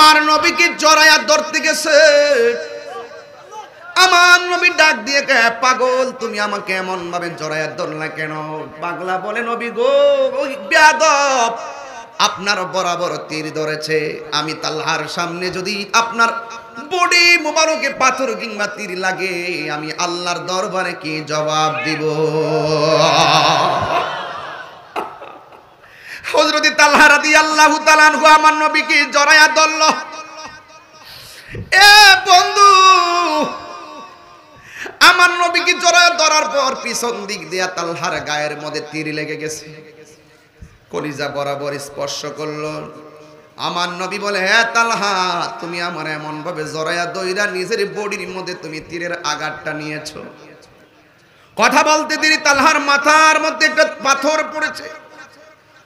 আমার নবীকে জড়ায়া ধরতে গেছে। আমার নবী ডাক দিয়ে কে পাগল তুমি আমাকে এমন ভাবে জড়ায়া ধরলা কেন? পাগলা বলে নবী গো ওই বেয়াদব আপনার বরাবর তীর ধরেছে, আমি তালহার সামনে যদি আপনার বডি মোবারকে পাথর কিংবা তীর লাগে আমি আল্লাহর দরবারে কি জবাব দিব? হযরত তালহা রাদিয়াল্লাহু তাআলা আনহু আমার নবীকে জড়ায়া ধরল। এ বন্ধু, আমার নবীকে জড়ায়া ধরার পর পিছন দিক দিয়া তালহার গায়ের মধ্যে তীর লেগে গেছে, কলিজা বরাবর স্পর্শ করলো। আমার নবী বলে হে তালহা তুমি আমার এমন ভাবে জড়ায়া দইরা নিজের বডির মধ্যে তুমি তীরের আঘাতটা নিয়েছো। কথা বলতে দেরি তালহার মাথার মধ্যে একটা পাথর পড়েছে,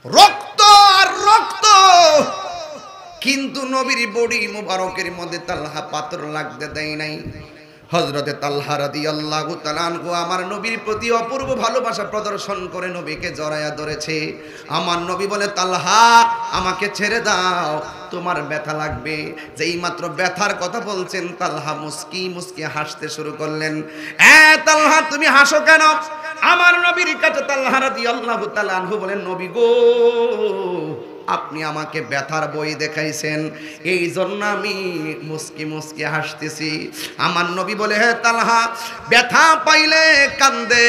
রক্ত আর রক্ত, কিন্তু নবীর বডি মুবারকের মধ্যে তালহা পাথর লাগতে দেয় নাই। হযরতে তালহা রাদিয়াল্লাহু তাআলা আনহু আমার নবীর প্রতি অপূর্ব ভালোবাসা প্রদর্শন করে নবীকে জড়ায়া ধরেছে। আমার নবী বলে তালহা আমাকে ছেড়ে দাও, তোমার ব্যথা লাগবে। যেই মাত্র ব্যথার কথা বলছেন তালহা মুস্কি মুস্কি হাসতে শুরু করলেন। তালহা তুমি হাসো কেন? আমার নবীর কাছে তালহা রাদিয়াল্লাহু তাআলা আনহু বলেন নবী গো আপনি আমাকে ব্যথার বই দেখাইছেন, এই জন্য আমি মুস্কি মুস্কি হাসতেছি। আমার নবী বলে হে তালহা ব্যথা পাইলে কান্দে,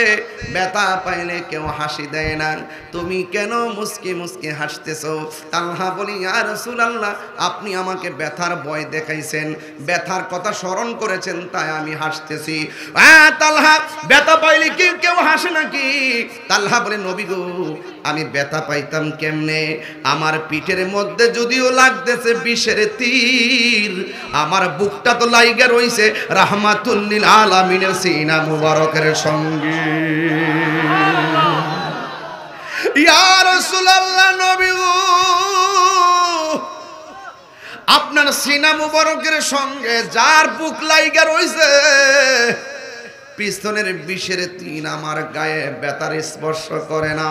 ব্যথা পাইলে কেউ হাসি দেয় না, তুমি কেন মুস্কি মুস্কি হাসতেছো? তালহা বলি ইয়া রাসূলুল্লাহ আপনি আমাকে ব্যথার বই দেখাইছেন, ব্যথার কথা স্মরণ করেছেন তাই আমি হাসতেছি। তালহা ব্যথা পাইলে কি কেউ হাসে নাকি? তালহা বলে নবী গো আমি ব্যথা পাইতাম কেমনে? আমার পিঠের মধ্যে যদিও লাগতেছে বিষের তীর, আমার বুকটা তো লাইগা রইছে রাহমাতুল লিল আলামিনের সিনা মুবারকের সঙ্গে। ইয়া রাসূলুল্লাহ নবী গো আপনার সিনা মুবারকের সঙ্গে যার বুক লাইগা রইছে পিস্তনের বিষের তীর আমার গায়ে ব্যথার স্পর্শ করে না।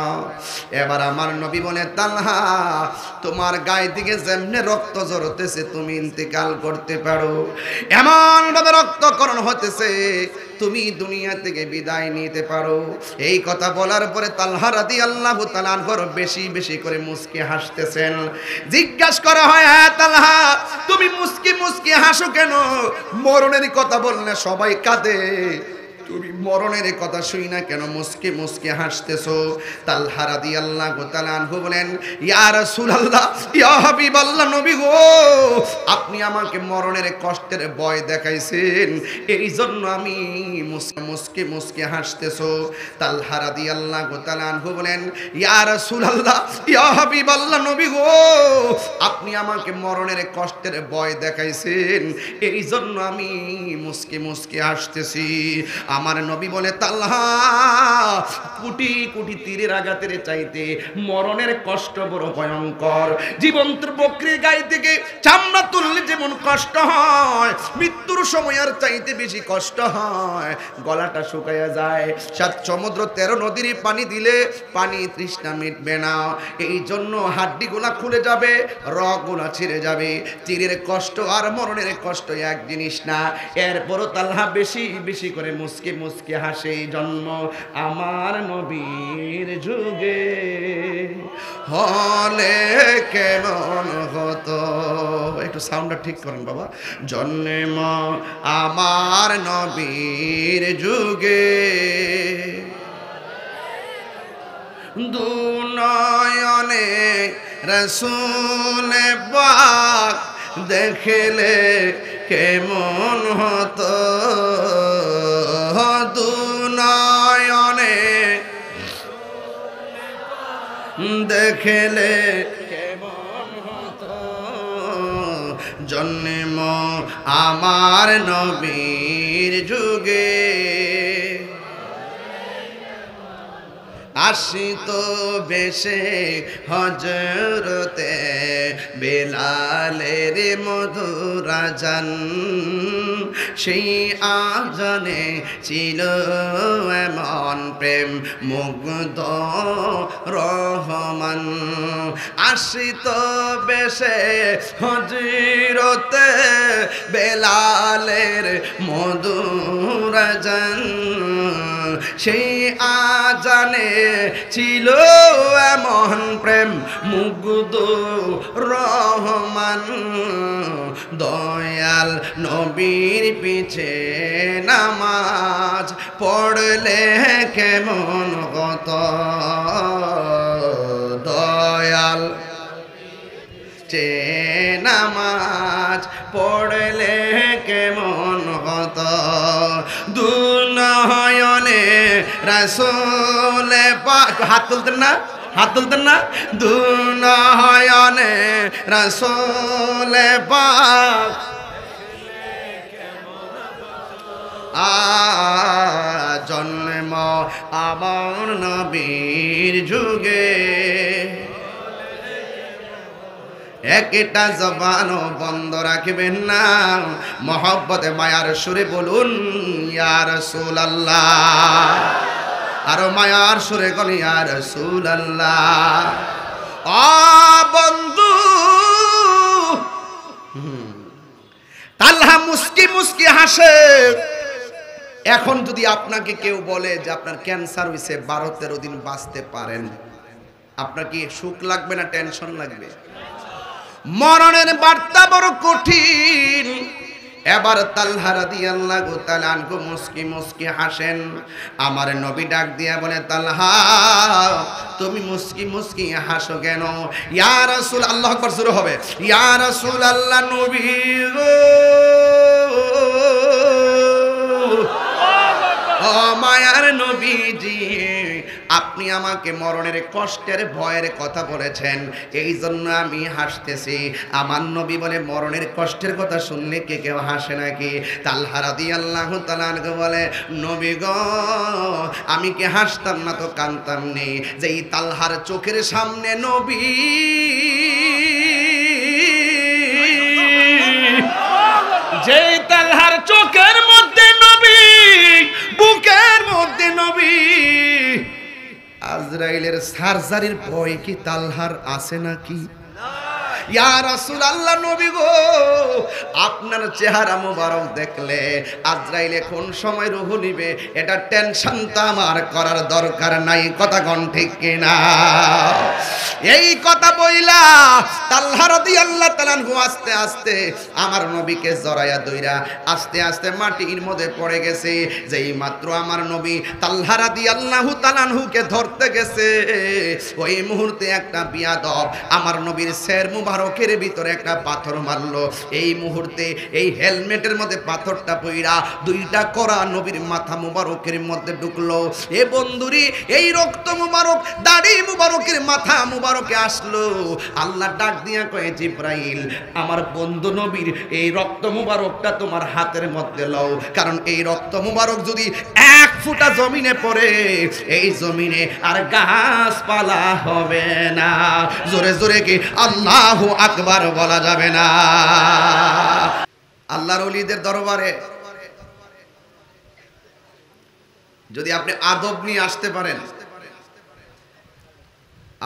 এবার আমার নবী বলে তালহা তোমার গায়ে দিকে যেমনে রক্ত ঝরতেছে তুমি ইন্তেকাল করতে পারো, এমন ভাবে রক্তকরণ হতেছে তুমি দুনিয়া থেকে বিদায় নিতে পারো। এই কথা বলার পরে তালহা রাদিয়াল্লাহু তাআলা আনহু বেশি বেশি করে মুস্কি হাসতেছেন। জিজ্ঞাসা করা হয় হ্যাঁ তালহা তুমি মুস্কি মুস্কি হাসো কেন? মরণের কথা বললে সবাই কাঁদে, তুমি মরণের কথা শুই না কেন মুস্কি মুস্কি হাসতেছো? তালহা রাদিয়াল্লাহু তাআলা আনহু বলেন ইয়া রাসূলুল্লাহ ইয়া হাবিবাল্লাহ নবী গো আপনি আমাকে মরণের কষ্টের ভয় দেখাইছেন, এই জন্য আমি মুস্কি মুস্কি হাসতেছো। তালহা রাদিয়াল্লাহু তাআলা আনহু বলেন ইয়া রাসূলুল্লাহ ইয়া হাবিবাল্লাহ নবী গো আপনি আমাকে মরণের কষ্টের ভয় দেখাইছেন, এই জন্য আমি মুস্কি মুস্কি হাসতেছি। আমার নবী বলে তালহা কোটি কোটি তীরের আঘাতের চাইতে মরণের কষ্ট বড় ভয়ঙ্কর। জীবন্ত বকরির গায়ে থেকে চামড়া তুললে যেমন কষ্ট হয়, মৃত্যুর সময় আর চাইতে বেশি কষ্ট হয়। গলাটা শুকায়া যায়, 7 সমুদ্র 13 নদীর পানি দিলে পানি তৃষ্ণা মিটবে না, এই জন্য হাড্ডিগুলা খুলে যাবে, রগগুলা ছিঁড়ে যাবে। তীরের কষ্ট আর মরণের কষ্ট এক জিনিস না। এরপরও তালহা বেশি বেশি করে মুস্কি মুস্কি হাসে। জন্ম আমার নবীর যুগে হলে কেমন হতো, একটু সাউন্ডটা ঠিক করেন বাবা। জন্ম আমার নবীর যুগে দুনয়নে রাসূল পাক দেখলে কেমন হতো, দুনয়নে দেখলে কেমন হতো, জন্ম আমার নবীর যুগে আসিত বেশে হজরতে বেলালের মধুর আজান, সেই আজানে ছিল এমন প্রেম মুগ্ধ রহমান। আসিত বেশে হজরতে বেলালের মধুর আজান সেই আজানে ছিল এমন প্রেম মুগ্ধ রহমান দয়াল নবীর পিছে নামাজ পড়লে কেমন হত দয়াল চে নামাজ পড়লে কেমন হত দুনয়নে রাসূল পাক হাত তুলতেন না হাত তুলতেন না দুনয়নে রাসূল পাক জন্ম আমার নবীর যুগে একটা জবানও বন্ধ রাখবেন না মহব্বতে মায়ার সুরে বলুন ইয়া রাসূলুল্লাহ আরো মায়ার সুরে বলি ইয়া রাসূলুল্লাহ ও বন্ধু তালহা মুস্কি মুস্কি হাসে এখন যদি আপনাকে কেউ বলে যে আপনার ক্যান্সার হইছে 12-13 দিন বাঁচতে পারেন আপনার কি সুখ লাগবে না টেনশন লাগবে মরণের বার্তা বড় কঠিন এবার তালহা রাদিয়াল্লাহু তাআলা আনহু মুস্কি মুস্কি হাসেন আমার নবী ডাক দিয়া বলে তালহা তুমি মুস্কি মুস্কি হাসো কেন ইয়া রাসূল আল্লাহু আকবার জোরে হবে ইয়া রাসূল আল্লাহ নবী গো ও মায়ার নবীজি আপনি আমাকে মরণের কষ্টের ভয়ের কথা বলেছেন এই জন্য আমি হাসতেছি আমার নবী বলে মরণের কষ্টের কথা শুনলে কে কেউ হাসে নাকি তালহা রাদিয়াল্লাহু তাআলা আনহু বলে নবী গো আমি কি হাসতাম না তো কাঁদতাম নি যে এই তালহার চোখের সামনে নবী যে তালহার চোখের মধ্যে নবী বুকের মধ্যে নবী আজরাইলের সার্জারির ভয় কি তালহার আছে নাকি ইয়া রাসূলুল্লাহ নবী গো আপনার চেহারা মোবারক দেখলে আজরাইলে কোন সময় রূহ নিবে এটা টেনশন তো আমার করার দরকার নাই কথা কোন ঠিক কিনা এই কথা বইলা তালহা রাদিয়াল্লাহু তাআলা আস্তে আস্তে আমার নবীকে জড়ায়া দইরা আস্তে আস্তে মাটির মধ্যে পড়ে গেছে যেই মাত্র আমার নবী তালহা রাদিয়াল্লাহু তাআলা কে ধরতে গেছে ওই মুহূর্তে একটা বিয়াদব আমার নবীর শির মুবারকের ভিতরে একটা পাথর মারলো এই মুহূর্তে এই হেলমেটের মধ্যে পাথরটা পইরা দুইটা করা নবীর মাথা মুবারকের মধ্যে ঢুকলো এ বন্ধুরি এই রক্ত মুবারক দাড়ি মুবারকের মাথা মুবারকে আসলো আল্লাহ ডাক দিয়া কয় জিবরাইল আমার বন্ধু নবীর এই রক্ত মুবারকটা তোমার হাতের মধ্যে লও কারণ এই রক্ত মুবারক যদি এক ফুটা জমিনে পড়ে এই জমিনে আর গাছপালা হবে না জোরে জোরে কি আল্লাহু আকবার বলা যাবে না আল্লাহর ওলিদের দরবারে যদি আপনি আদব নিয়ে আসতে পারেন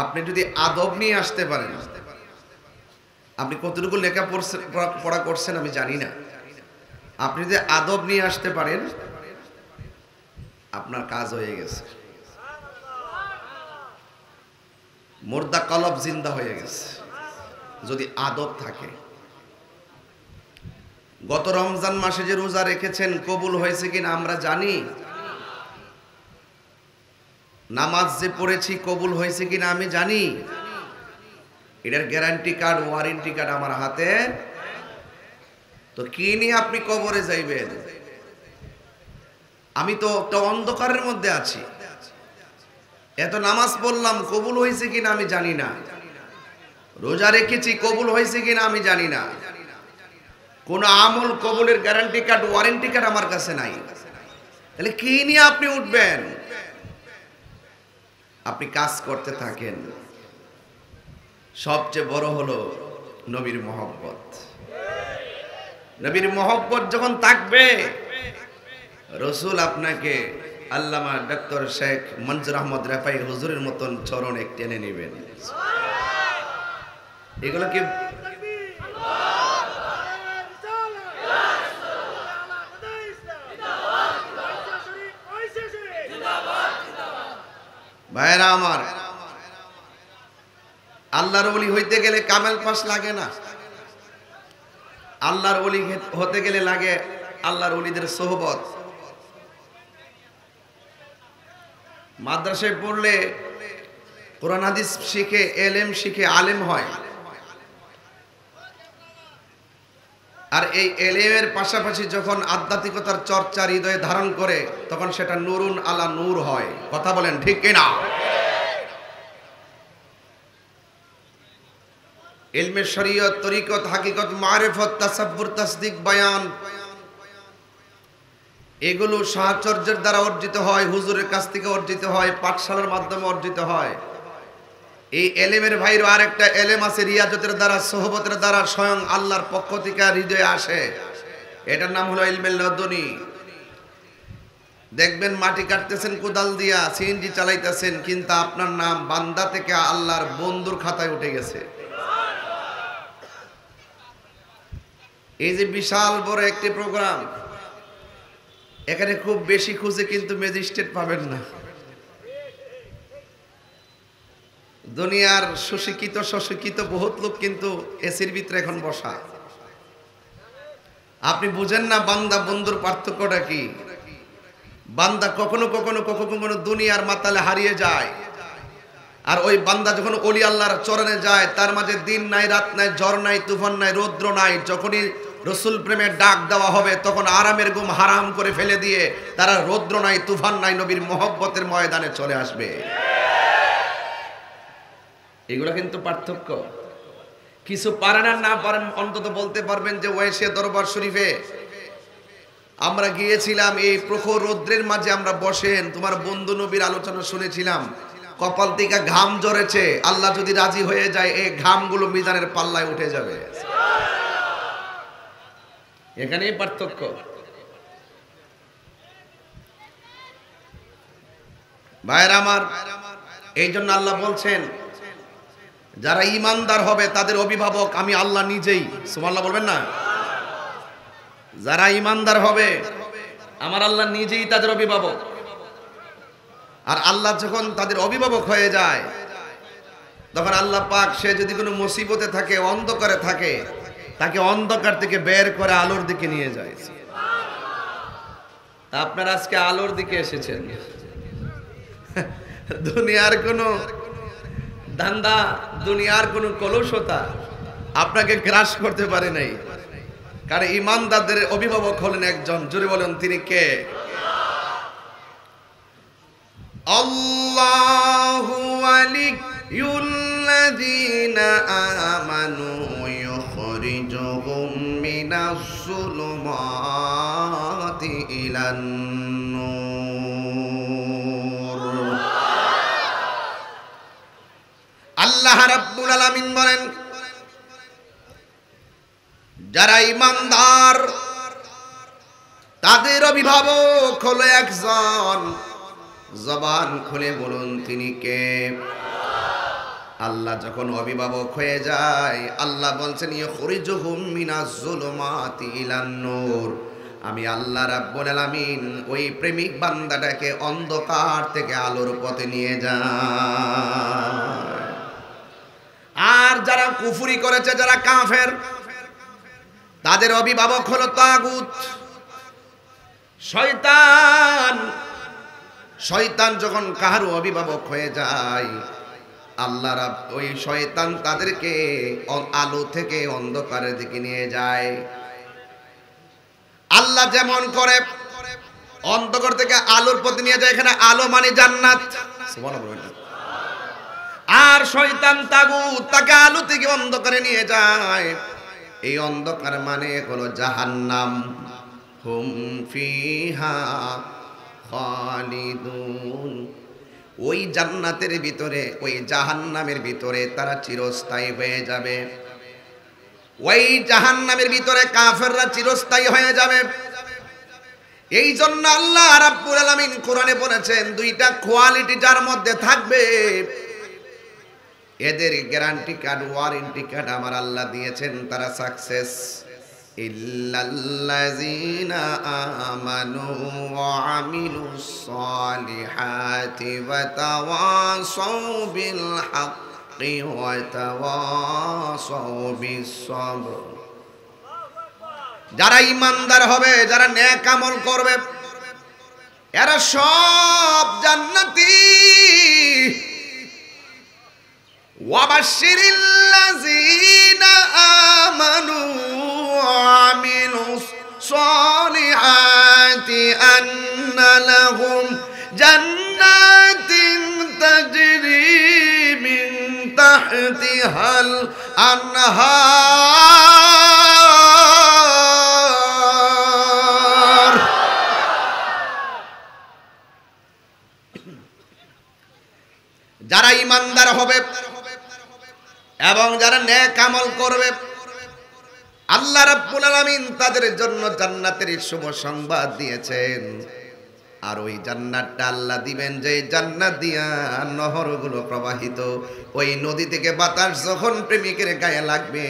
আপনি যদি আদব নিয়ে আসতে পারেন আপনি কতটুকু পড়া করছেন আমি জানি না আপনি যদি আদব নিয়ে আসতে পারেন আপনার কাজ হয়ে গেছে মুর্দা কলব জিন্দা হয়ে গেছে যদি আদব থাকে গত রমজান মাসে যে রোজা রেখেছেন কবুল হয়েছে কিনা আমরা জানি নামাজ যে পড়েছি কবুল হয়েছে কিনা আমি জানি এটার গ্যারান্টি কার্ড ওয়ারেন্টি কার্ড আমার হাতে তো কি নিয়ে আপনি কবরে যাইবেন আমি তো একটা অন্ধকারের মধ্যে আছি এত নামাজ পড়লাম কবুল হয়েছে কিনা আমি জানি না রোজা রেখেছি কবুল হয়েছে কিনা আমি জানি না কোন আমল কবুলের গ্যারান্টি কার্ড ওয়ারেন্টি কার্ড আমার কাছে নাই তাহলে কি নিয়ে আপনি উঠবেন আপনি কাজ করতে থাকেন সবচেয়ে বড় হলো নবীর মহব্বত নবীর মহব্বত যখন থাকবে রসুল আপনাকে আল্লামা ডক্টর শেখ মনজুর আহমদ রেফাই হুজুরের মতন চরণে টেনে নেবেন এগুলো কি আল্লাহর ওলি হইতে গেলে কামেল পাস লাগে না, আল্লাহর ওলি হতে গেলে লাগে আল্লাহর ওলিদের সোহবত। মাদ্রাসায় পড়লে কোরআন হাদিস শিখে, এলেম শিখে আলেম হয়। আর এই এলেমের পাশাপাশি যখন আধ্যাত্মিকতার চর্চা হৃদয়ে ধারণ করে তখন সেটা নূরুন আলা নূর হয়। কথা বলেন ঠিক কিনা? ইলমে শরীয়ত, তরিকত, হাকিকত, মারিফত, তাসাব্বুর, তাসদিক, বয়ান, এগুলো সাহচর্যের দ্বারা অর্জিত হয়, হুজুরের কাছ থেকে অর্জিত হয়, পাঠশালার মাধ্যমে অর্জিত হয়। এই এলেমের ভাইরও আরেকটা এলেম আছে, রিয়াজতের দ্বারা, সোহবতের দ্বারা স্বয়ং আল্লাহর পক্ষ থেকে হৃদয়ে আসে। এটার নাম হলো ইলমে লদুনি। দেখবেন মাটি কাটতেছেন কোদাল দিয়া, সিএনজি চালাইতেছেন, কিন্তু আপনার নাম বান্দা থেকে আল্লাহর বন্ধুর খাতায় উঠে গেছে। এই যে বিশাল বড় একটি প্রোগ্রাম, এখানে খুব বেশি খুঁজে কিন্তু ম্যাজিস্ট্রেট পাবেন না। দুনিয়ার সুশিক্ষিত সুশিক্ষিত বহুত লোক কিন্তু এসির ভিতরে এখন বসা। আপনি বুঝেন না বান্দা বন্ধুর পার্থক্যটা কি। বান্দা কখনো কখনো কখনো কখনো দুনিয়ার মাতালে হারিয়ে যায়, আর ওই বান্দা যখন ওলি আল্লাহর চরণে যায় তার মাঝে দিন নাই, রাত নাই, ঝড় নাই, তুফান নাই, রৌদ্র নাই। যখনই রসুল প্রেমের ডাক দেওয়া হবে তখন আরামের ঘুম হারাম করে ফেলে দিয়ে তারা রৌদ্র নাই, তুফান নাই, নবীর মহব্বতের ময়দানে চলে আসবে। এগুলো কিন্তু পার্থক্য। কিছু পারেন আর না পারেন অন্তত বলতে পারবেন যে ওয়েসে দরবার শরীফে আমরা গিয়েছিলাম, এই প্রখর রৌদ্রের মাঝে আমরা বসেন তোমার বন্ধু নবীর আলোচনা শুনেছিলাম, কপাল থেকে ঘাম ঝরেছে, আল্লাহ যদি রাজি হয়ে যায় এই ঘামগুলো মিজানের পাল্লায় উঠে যাবে। এখানেই পার্থক্য। ভাইরা আমার, এই জন্য আল্লাহ বলছেন যারা ঈমানদার হবে তাদের অভিভাবক আমি আল্লাহ নিজেই। সুবহানাল্লাহ বলবেন না? যারা ঈমানদার হবে আমার আল্লাহ নিজেই তাদের অভিভাবক। আর আল্লাহ যখন তাদের অভিভাবক হয়ে যায় তখন আল্লাহ পাক সে যদি কোনো মুসিবতে থাকে, অন্ধকারে থাকে, তাকে অন্ধকার থেকে বের করে আলোর দিকে নিয়ে যায়। তা আপনারা আজকে আলোর দিকে এসেছেন। দুনিয়ার কোনো ধান্দা, দুনিয়ার কোনো কলুষতা আপনাকে গ্রাস করতে পারে নাই, কারণ ঈমানদারদের অভিভাবক হলেন একজন। জোরে বলেন তিনি কে? আল্লাহু ওয়ালিয়ুল্লাযীনা আমানু ইউখরিজুহুম মিনাস যুলুমাতি ইলান নূর। আল্লাহ রাব্বুল আলামিন বলেন যারা ঈমানদার তাদের অভিভাবক হলো একজন। জবান খুলে বলুন তিনি কে? আল্লাহ যখন অভিভাবক হয়ে যায় আল্লাহ বলছেন ইউখরিজুহুম মিনাজ যুলুমাতি ইলান নূর। আমি আল্লাহ রাব্বুল আলামিন ওই প্রেমিক বান্দাটাকে অন্ধকার থেকে আলোর পথে নিয়ে যায়। আর যারা কুফরি করেছে, যারা কাফের, তাদের অভিভাবক হলো তাগুত, শয়তান। শয়তান যখন কাহারও অভিভাবক হয়ে যায় আল্লাহ রাব্বুল ওই শয়তান তাদেরকে আলো থেকে অন্ধকারের দিকে নিয়ে যায়। আল্লাহ যেমন করে অন্ধকার থেকে আলোর পথে নিয়ে যায়, এখানে আলো মানে জান্নাত। সুবহানাল্লাহ। আর শয়তান তাগুত তাকে আলো থেকে অন্ধকারে নিয়ে যায়, এই অন্ধকার মানে হলো জাহান্নাম। হুম ফিহা খালিদুন। ওই জান্নাতের ভিতরে, ওই জাহান্নামের ভিতরে তারা চিরস্থায়ী হয়ে যাবে। ওই জাহান্নামের ভিতরে কাফেররা চিরস্থায়ী হয়ে যাবে। এই জন্য আল্লাহ রাব্বুল আলামিন কোরআনে বলেছেন দুইটা কোয়ালিটি যার মধ্যে থাকবে এদের গ্যারান্টি কার্ড, ওয়ারেন্টি কার্ড আমার আল্লাহ দিয়েছেন, তারা সাকসেস। ইল্লাল্লাযীনা আমানু ওয়া আমিলুস সালিহাতি ওয়া তাওয়াসাউ বিল হক বিল-হাক্কি ওয়া তাওয়াসাউ বিস-সাবর। যারা ঈমানদার হবে, যারা নেক আমল করবে, এরা সব জান্নাতি। ওয়াবাশশিরিল্লাযীনা আমানু ওয়া আমিলুস সালিহাতি আন্না লাহুম জান্নাতিন তাজরি মিন তাহতিহাল আনহার। যারা ঈমানদার হবে এবং যারা নেক আমল করবে, আল্লাহ রাব্বুল আলামিন তাদের জন্য জান্নাতের শুভ সংবাদ দিয়েছেন। আর ওই জান্নাতটা আল্লাহ দিবেন, যে জান্নাত দিয়া নহরগুলো প্রবাহিত। ওই নদী থেকে বাতাস যখন প্রেমিকের গায়ে লাগবে,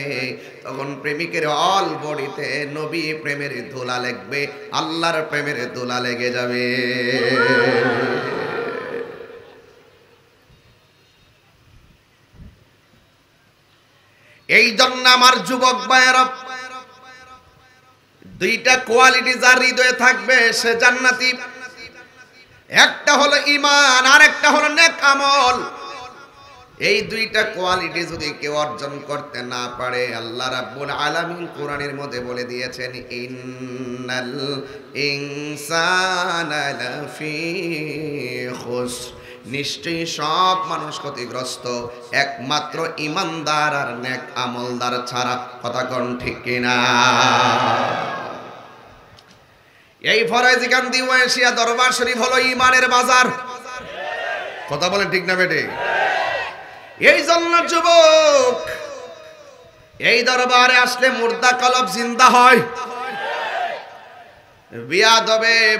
তখন প্রেমিকের অল বডিতে নবী প্রেমের ধুলা লাগবে, আল্লাহর প্রেমের ধুলা লেগে যাবে। এই জন্য আমার যুবক ভাইয়েরা, দুইটা কোয়ালিটি যার হৃদয়ে থাকবে সে জান্নাতি। একটা হলো ঈমান, আর একটা হলো নেক আমল। এই দুইটা কোয়ালিটি যদি কেউ অর্জন করতে না পারে, আল্লাহ রাব্বুল আলামিন কোরআনের মধ্যে বলে দিয়েছেন, ইন্নাল ইনসানা লাফি খুসর, নিশ্চয়ই সব মানুষ ক্ষতিগ্রস্ত, একমাত্র ঈমানদার আর নেক আমলদার ছাড়া। কথা কোন ঠিক কিনা? এই ফরাইজিকান্দি ওয়াশিয়া দরবার শরীফ হলো ঈমানের বাজার। কথা বলেন ঠিক না বেটে? এই জন্য যুবক, এই দরবারে আসলে মুর্দা কলব জিন্দা হয়।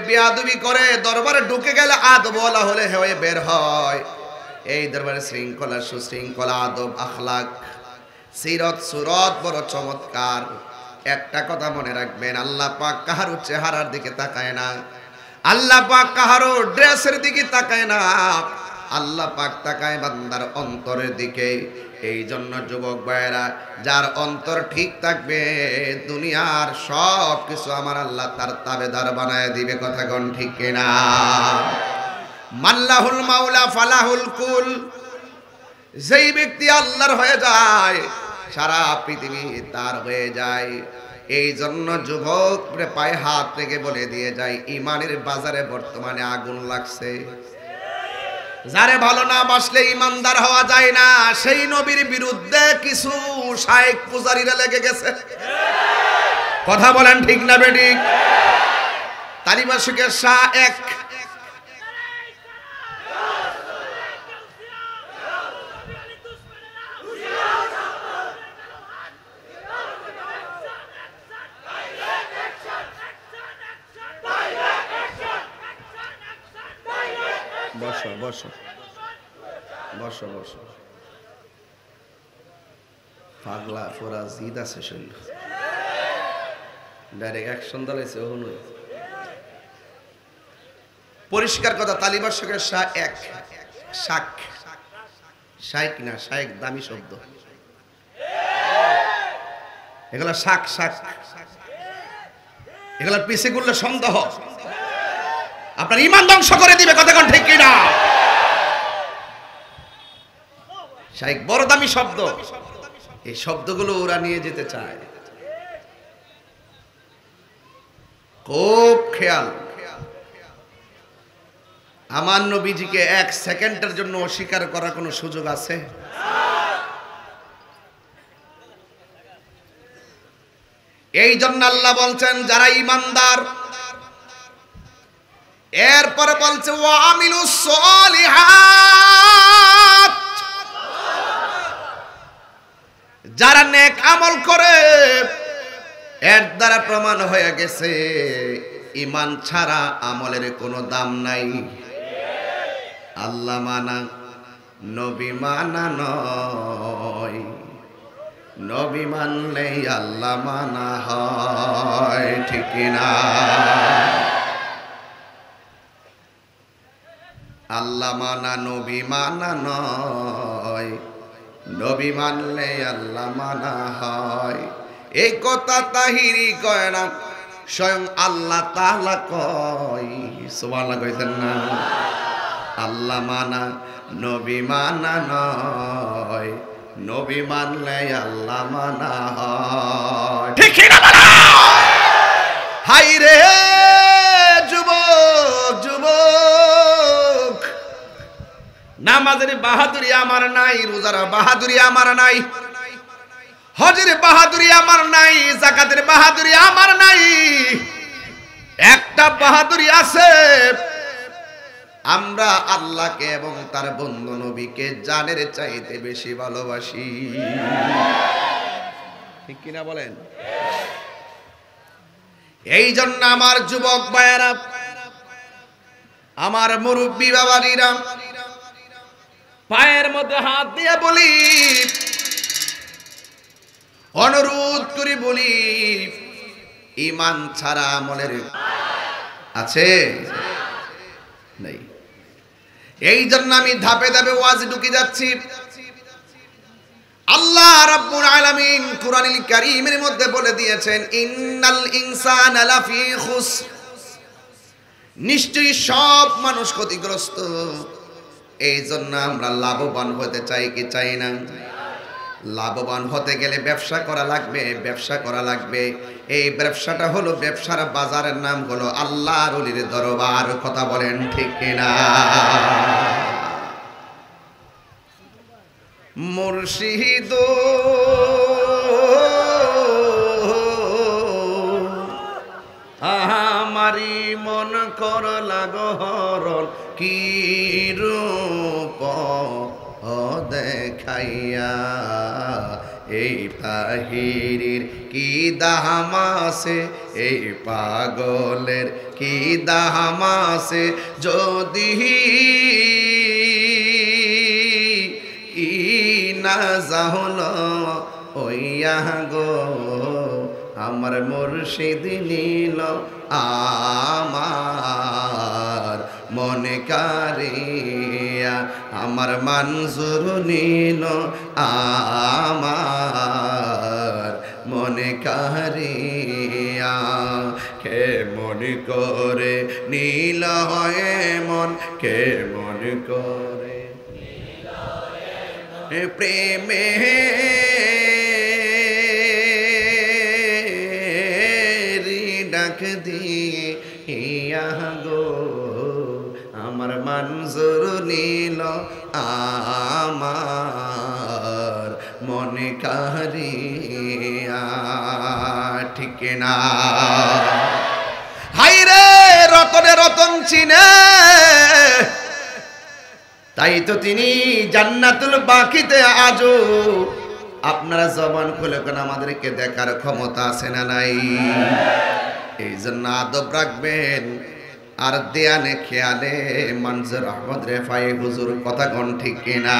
বিয়াদবি করে দরবারে ঢুকে গেলে আদব বলা হলে হয়ে বের হয়। এই দরবারে শৃঙ্খলা, সুশৃঙ্খলা, আদব, আখলাক, সিরত, সুরত বড় চমৎকার। একটা কথা মনে রাখবেন, আল্লাহ পাক কাহারও চেহারার দিকে তাকায় না, আল্লাহ পাক কাহারও ড্রেসের দিকে তাকায় না, আল্লাহ পাক তাকায় বান্দার অন্তরের দিকে। এই জন্য যুবক ভাইয়েরা, যার অন্তর ঠিক থাকবে, দুনিয়ার সব কিছু আমার আল্লাহ তার তাবেদার বানায় দিবে। কথা কোন ঠিক কিনা? মাল্লাহুল মাওলা ফালাহুল কুল। যেই ব্যক্তি আল্লাহর হয়ে যায়, সারা পৃথিবী তার হয়ে যায়। এই জন্য যুবক পায়ে হাত রেখে বলে দিয়ে যায়, ঈমানের বাজারে বর্তমানে আগুন লাগছে। যারে ভালো না বাসলে ঈমানদার হওয়া যায় না। সেই নবীর বিরুদ্ধে কিছু শায়েখ পূজারীরা লেগে গেছে। কথা বলেন ঠিক না বেঠিক? তালিবাসুকের শাহ এক, বসো বসো বসো বসো, পাগলা ফোরা জিদ আছে শৈল, ডাইরেক্ট অ্যাকশন দাঁড়াইছে। পরিষ্কার কথা, তালিবাসকের শাহ এক, শাক, শাইক না, শাইক দামি শব্দ, এগুলা শাক, শাক এগুলার পিছে গুলো সন্দেহ, আপনার ঈমান ধ্বংস করে দিবে। কথা কোন ঠিক কিনা? শাইখ বড় দামি শব্দ, এই শব্দগুলো ওরা নিয়ে যেতে চায়। খুব খেয়াল, আমার নবীজিকে এক সেকেন্ডের জন্য অস্বীকার করার কোনো সুযোগ আছে? এই জন্য আল্লাহ বলছেন যারা ঈমানদার, এরপরে বলছে ওয়া আমিলুস সলিহাত, যারা নেক আমল করে। এর দ্বারা প্রমাণ হয়ে গেছে ঈমান ছাড়া আমলের কোনো দাম নাই। আল্লাহ মানা নবী মানা নয়, নবী মানলেই আল্লাহ মানা হয়। ঠিক না? আল্লাহ মানা নবী মানা নয়, নবী মানলে আল্লাহ মানা হয়। এই কথা তাহিরি কয় না, স্বয়ং আল্লাহ তাআলা কয়। সুবহানাল্লাহ কইতেন না? আল্লাহ মানা নবী মানা নয়, নবী মানলে আল্লাহ মানা হয়। ঠিক না বলা? হাই রে যুবক যুবক, নামাজের বাহাদুরি আমার নাই, রোজার বাহাদুরি আমার নাই, হজের বাহাদুরি আমার নাই, যাকাতের বাহাদুরি আমার নাই। একটা বাহাদুরি আছে, আমরা আল্লাহকে এবং তার বন্ধু নবীকে জানের চাইতে বেশি ভালোবাসি। ঠিক কিনা বলেন? এই জন্য আমার যুবক ভাইয়েরা, আমার মুরব্বী বাবাজিরা, পায়ের মধ্যে হাত দিয়ে বলি, অনুরোধ করে বলি, ঈমান ছাড়া আমলের আছে নেই। এই জন্য আমি ধাপে ধাপে ওয়াজ ঢুকে যাচ্ছি। আল্লাহ রাব্বুল আলামিন কুরআনুল কারীমের মধ্যে বলে দিয়েছেন, ইন্নাল ইনসানা লাফি খুসর, নিশ্চয়ই সব মানুষ ক্ষতিগ্রস্ত। এই জন্য আমরা লাভবান হতে চাই কি চাই না? লাভবান হতে গেলে ব্যবসা করা লাগবে, ব্যবসা করা লাগবে। এই ব্যবসাটা হলো, ব্যবসার বাজারের নাম হলো আল্লাহর ওলির দরবার। কথা বলেন ঠিক কিনা? মুর্শিদ আমারি মন কর লাগহরণ, কি রূপ দেখাইয়া, এই তাহিরির কি দাহামাসে, এই পাগলের কি দাহামাসে, যদি না যাহল ওইয়া গো, আমার মুর্শিদ নীল আমার মনে কারিয়া, আমার মনজুর নীল আমার মনে কারিয়া। কে মনে করে নীল হয় মন, কে মনে করে প্রেমে ডাক দিয়ে ইয়া গো, আমার মনজুর নীল আমার মনে কারিয়া। ঠিক না? হাই রে রতনে রতন চিনে, তাই তো তিনি জান্নাতুল বাকিতে আজও আপনারা জবান খুলে কোন আমাদেরকে দেখার ক্ষমতা আছে না নাই? এই জন্য আদব রাখবেন। আর দেয়ানে খেয়ালে মনজুর আহমদ রেফাই হুজুর কথা কোন ঠিক কিনা?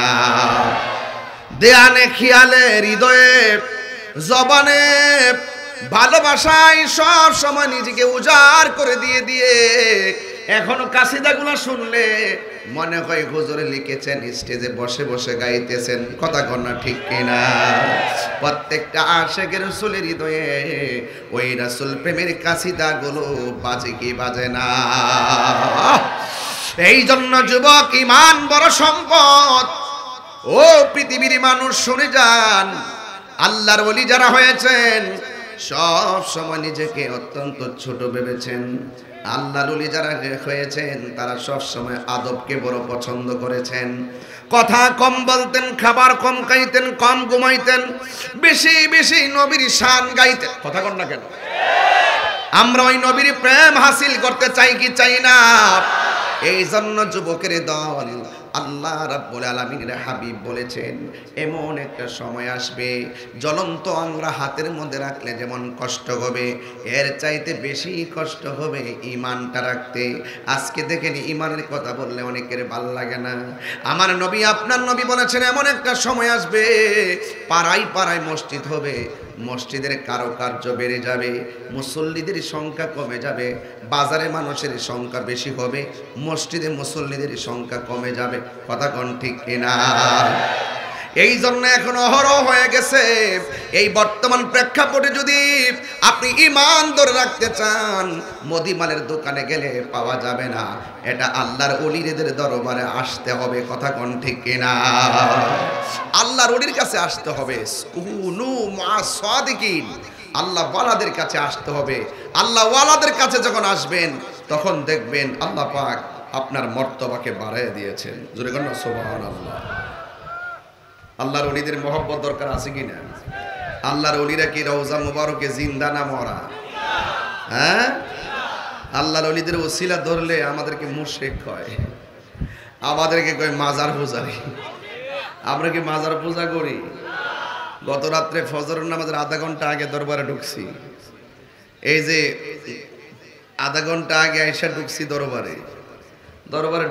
দেয়ানে খেয়ালে, হৃদয়ে, জবানে, ভালোবাসায় সব সময় নিজেকে উজাড় করে দিয়ে দিয়ে এখনো কাসিদাগুলো শুনলে মনে হয় হুজুরে লিখেছেন, স্টেজে বসে বসে গাইতেছেন। কথা কন্যা ঠিক কিনা? প্রত্যেকটা আশিকের রাসূলের হৃদয়ে ওই রাসূল প্রেমের কাসিদাগুলো বাজে কি বাজে না? এই জন্য যুবক, ঈমান বড় সম্পদ। ও পৃথিবীর মানুষ শুনে যান, আল্লাহর ওলি যারা হয়েছেন সব সময় নিজেকে অত্যন্ত ছোট ভেবেছেন। আল্লাহর ওলি যারা হয়েছেন তারা সব সময় আদবকে বড় পছন্দ করেছেন। কথা কম বলতেন, খাবার কম খাইতেন, কম ঘুমাইতেন, বেশি বেশি নবীর শান গাইতেন। কথা কন না কেন? আমরা ওই নবীর প্রেম হাসিল করতে চাই কি চাই না? এই জন্য যুবকের দল, আল্লাহ রাব্বুল আলামিনের হাবিব বলেছেন, এমন একটা সময় আসবে জ্বলন্ত আমরা হাতের মধ্যে রাখলে যেমন কষ্ট হবে, এর চাইতে বেশি কষ্ট হবে ঈমানটা রাখতে। আজকে দেখেন, ঈমানের কথা বললে অনেকের ভাল লাগে না। আমার নবী, আপনার নবী বলেছেন, এমন একটা সময় আসবে পাড়ায় পাড়ায় মসজিদ হবে, মসজিদের কারুকার্য বেড়ে যাবে, মুসল্লিদের সংখ্যা কমে যাবে, বাজারে মানুষের সংখ্যা বেশি হবে, মসজিদে মুসল্লিদের সংখ্যা কমে যাবে। কথা কোন ঠিক কিনা? এই জন্য এখন অহরহ হয়ে গেছে। এই বর্তমান প্রেক্ষাপটে যদি আপনি ঈমান ধরে রাখতে চান, মুদিমালের দোকানে গেলে পাওয়া যাবে না, এটা আল্লাহর ওলিদের দরবারে আসতে হবে। কথা কোন ঠিক কিনা? আল্লাহর ওলির কাছে আসতে হবে। কুনু মা'আস সাদিকিন, আল্লাহ ওয়ালাদের কাছে আসতে হবে। আল্লাহ ওয়ালাদের কাছে যখন আসবেন তখন দেখবেন আল্লাহ পাক আপনার মর্তবাকে বাড়ায় দিয়েছেন। জোরে বলুন না সুবহানাল্লাহ। আল্লাহর ওলিদের মহব্বত দরকার আছে কিনা? আল্লাহর ওলিরা কি রওজা মুবারকে জিন্দা না মরা? হ্যাঁ, আল্লাহর ওলিদের ওসিলা ধরলে আমাদেরকে মুশরিক কয়, আমাদেরকে কয় মাজার পূজারি। আমরা কি মাজার পূজা করি? গত রাত্রে ফজরের নামাজের আধা ঘন্টা আগে দরবারে ঢুকছি। এই যে আধা ঘন্টা আগে আইসা ঢুকছি দরবারে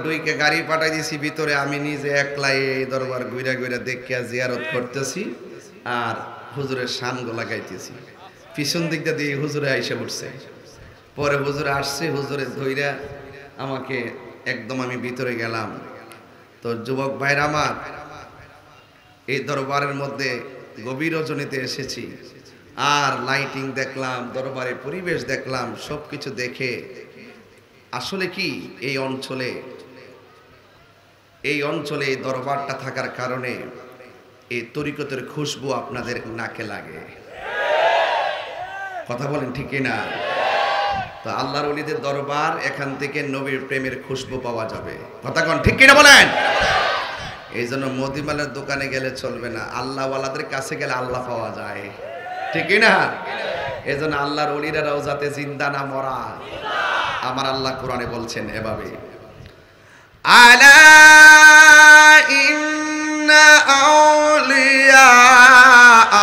ঢুকে গাড়ি পাঠাই দিয়েছি ভিতরে। আমি নিজে একলাই এই দরবার ঘুরা ঘুরা দেখিয়া জিয়ারত করতেছি আর হুজুরের শানগুলা গাইতেছি। পিছন দিকটা দিয়ে হুজুরে আইসা উঠছে। পরে হুজুরে আসছে, হুজুরে ধইরা আমাকে একদম, আমি ভিতরে গেলাম। তো যুবক ভাইরা আমার, এই দরবারের মধ্যে গভীর রজনীতে এসেছি আর লাইটিং দেখলাম, দরবারের পরিবেশ দেখলাম, সবকিছু দেখে আসলে কি এই অঞ্চলে এই দরবারটা থাকার কারণে এই তরিকতের খুশবু আপনাদের নাকে লাগে। কথা বলেন ঠিক না? তো আল্লাহর ওলিদের দরবার, এখান থেকে নবীর প্রেমের খুশবু পাওয়া যাবে। কথা কোন ঠিক কিনা বলেন? এই জন্য মুদিমালের দোকানে গেলে চলবে না, আল্লাহ ওয়ালাদের কাছে গেলে আল্লাহ পাওয়া যায়। ঠিক না? এই জন্য আল্লাহর ওলিরা রওজাতে জিন্দা না মরা? আমার আল্লাহ কোরআনে বলছেন এভাবে, আলা ইন্না আউলিয়া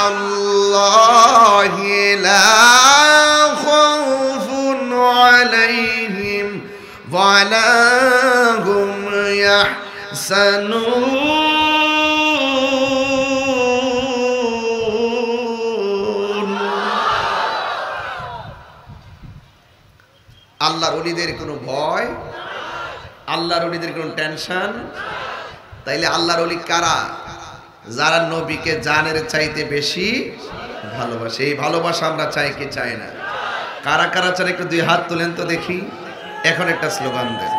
আল্লাহি লা খাউফুন আলাইহিম ওয়া লা হুম ইয়াহসানুন। আল্লাহর ওলিদের কোনো ভয়, আল্লাহর ওলিদের কোনো টেনশন। তাইলে আল্লাহর ওলি কারা? যারা নবীকে জানের চাইতে বেশি ভালোবাসে। এই ভালোবাসা আমরা চাই কি চাই না? কারা কারা চান একটু দুই হাত তুলেন তো দেখি। এখন একটা স্লোগান দেন।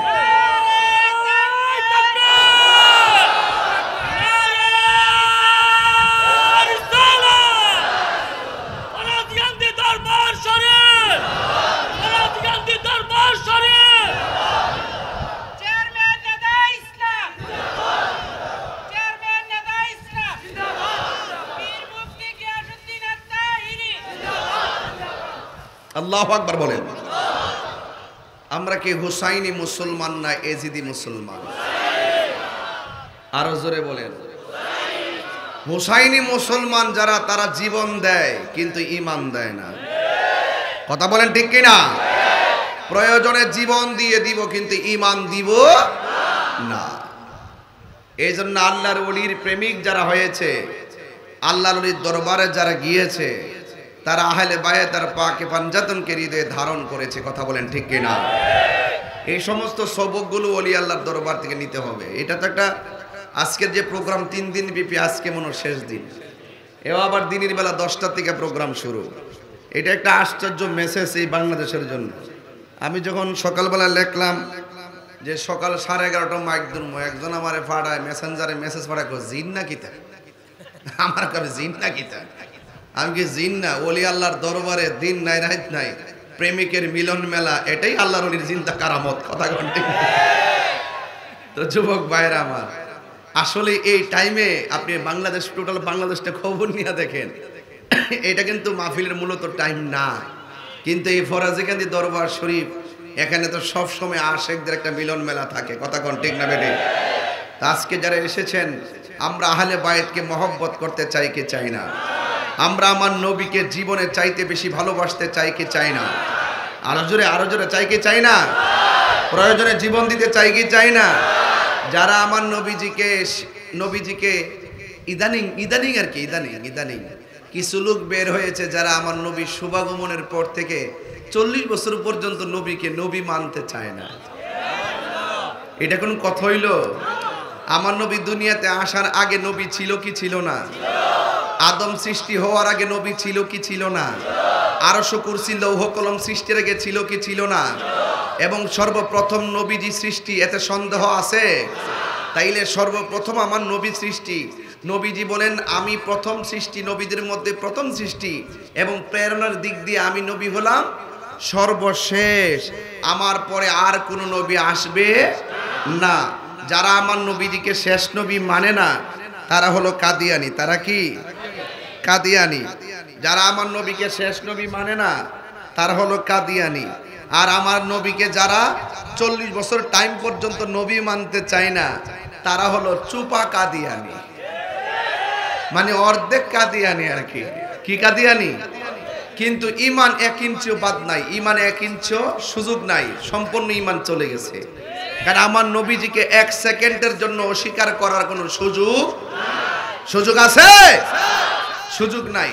আল্লাহু আকবার বলেন। আমরা কি হুসাইনি মুসলমান না এজিদি মুসলমান? আরো জোরে বলেন। হুসাইনি মুসলমান যারা, তারা জীবন দেয় কিন্তু ঈমান দেয় না। কথা বলেন ঠিক কি না? প্রয়োজনে জীবন দিয়ে দিব কিন্তু ঈমান দিব না। এই জন্য আল্লাহর ওলির প্রেমিক যারা হয়েছে, আল্লাহর ওলির দরবারে যারা গিয়েছে, তারা আহলে বায়তের পাকে পাঞ্জাতনকে হৃদয়ে ধারণ করেছে। কথা বলেন ঠিক কিনা? এই সমস্ত সবকগুলো ওলি আল্লাহর দরবার থেকে নিতে হবে। এটা তো একটা, আজকের যে প্রোগ্রাম 3 দিন ব্যাপী, আজকে মনে হয় শেষ দিন। এও আবার দিনের বেলা 10টার থেকে প্রোগ্রাম শুরু। এটা একটা আশ্চর্য মেসেজ এই বাংলাদেশের জন্য। আমি যখন সকালবেলা লিখলাম যে সকাল 11:30 মাইক দুর্ম, একজন আমারে পাঠায় মেসেঞ্জারে মেসেজ পাঠায়, জিন না কিতা? আমার কবে জিন না কিতা? আমি কি জিন না? ওলি আল্লাহর দরবারে দিন নাই রাত নাই, প্রেমিকের মিলন মেলা, এটাই আল্লাহর ওলির জিন্দা কারামত। কথা ঘন্টি। তো যুবক ভাইরা আমার, আসলে এই টাইমে আপনি বাংলাদেশ, টোটাল বাংলাদেশটা খবর নিয়ে দেখেন, এটা কিন্তু মাহফিলের মূলত টাইম না। কিন্তু এই ফরাজিকান্দি দরবার শরীফ, এখানে তো সব সময় আশেকদের একটা মিলন মেলা থাকে। কথা কোন ঠিক না বেটে? আজকে যারা এসেছেন, আমরা আহলে বায়তকে মহব্বত করতে চাই কি চাই না? আমরা আমার নবীকে জীবনে চাইতে বেশি ভালোবাসতে চাই কি চাই না? আরো জোরে চাই কি চাই না? প্রয়োজনে জীবন দিতে চাই কি চাই না? যারা আমার নবীজিকে ইদানিং আর কি ইদানিং কিছু লোক বের হয়েছে যারা আমার নবীর শুভাগমনের পর থেকে 40 বছর পর্যন্ত নবীকে নবী মানতে চায় না। এটা কোন কথা হইল? আমার নবী দুনিয়াতে আসার আগে নবী ছিল কি ছিল না? আদম সৃষ্টি হওয়ার আগে নবী ছিল কি ছিল না? আরশ কুরসি লৌহ কলম সৃষ্টির আগে ছিল কি ছিল না? এবং সর্বপ্রথম নবীজি সৃষ্টি, এতে সন্দেহ আছে? তাইলে সর্বপ্রথম আমার নবী সৃষ্টি। নবীজি বলেন আমি প্রথম সৃষ্টি, নবীদের মধ্যে প্রথম সৃষ্টি, এবং প্রেরণার দিক দিয়ে আমি নবী হলাম সর্বশেষ। আমার পরে আর কোনো নবী আসবে না। যারা আমার নবীজিকে শেষ নবী মানে না তারা হলো কাদিয়ানি। তারা কি? কাদিয়ানি। যারা আমার নবীকে শেষ নবী মানে না তারা হলো কাদিয়ানি। আর আমার নবীকে যারা 40 বছর টাইম পর্যন্ত নবী মানতে চায় না তারা হলো চুপা কাদিয়ানি, মানে অর্ধেক কাদিয়ানি আর কি। কি কাদিয়ানি? কিন্তু ইমান 1 ইঞ্চিও বাদ নাই, ইমান 1 ইঞ্চিও সুযোগ নাই, সম্পূর্ণ ইমান চলে গেছে। কারণ আমার নবীজিকে 1 সেকেন্ডের জন্য অস্বীকার করার কোনো সুযোগ আছে? সুযোগ নাই।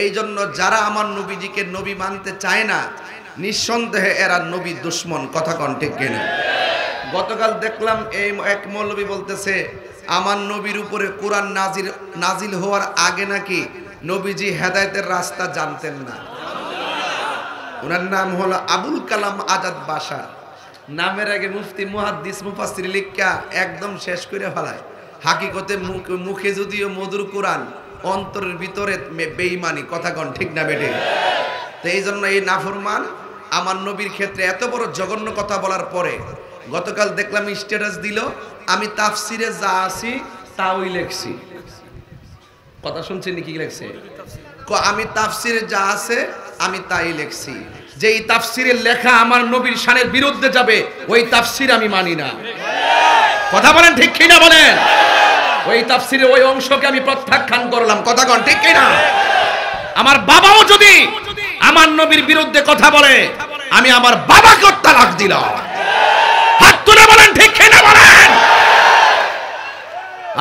এই জন্য যারা আমার নবীজিকে নবী মানতে চায় না নিঃসন্দেহে এরা নবী দুশ্মন। কথা কোন ঠিক কিনা? গতকাল দেখলাম এই এক মৌলবী বলতেছে আমার নবীর উপরে কোরআন নাজিল হওয়ার আগে নাকি নবীজি হেদায়েতের রাস্তা জানতেন না। ওনার নাম হলো আবুল কালাম আজাদ বাশা। নামের আগে মুফতি মুহাদ্দিস মুফাসসির লিখা একদম শেষ করে ফেলায়। হাকিকতে মুখে যদিও মধুর কোরআন, অন্তরের ভিতরে বেঈমানি। কথা কোন ঠিক না বেটে? তো এই জন্য এই নাফরমান আমার নবীর ক্ষেত্রে এত বড় জঘন্য কথা বলার পরে গতকাল দেখলাম স্ট্যাটাস দিল আমি তাফসিরে যা আছি তাই লেখছি। কথা শুনছেন কি লেখছে? আমি তাফসিরে যা আছে আমি তাই লেখছি। যে এই তাফসিরের লেখা আমার নবীর শানের বিরুদ্ধে যাবে ওই তাফসির আমি মানি না। কথা বলেন ঠিক কিনা বলেন? ওই তাফসিরে ওই অংশকে আমি প্রত্যাখ্যান করলাম। কথা কোন ঠিক কিনা? আমার বাবাও যদি আমার নবীর বিরুদ্ধে কথা বলে আমি আমার বাবাকে তালাক দিলাম। হাত তুলে বলেন ঠিক কিনা বলেন?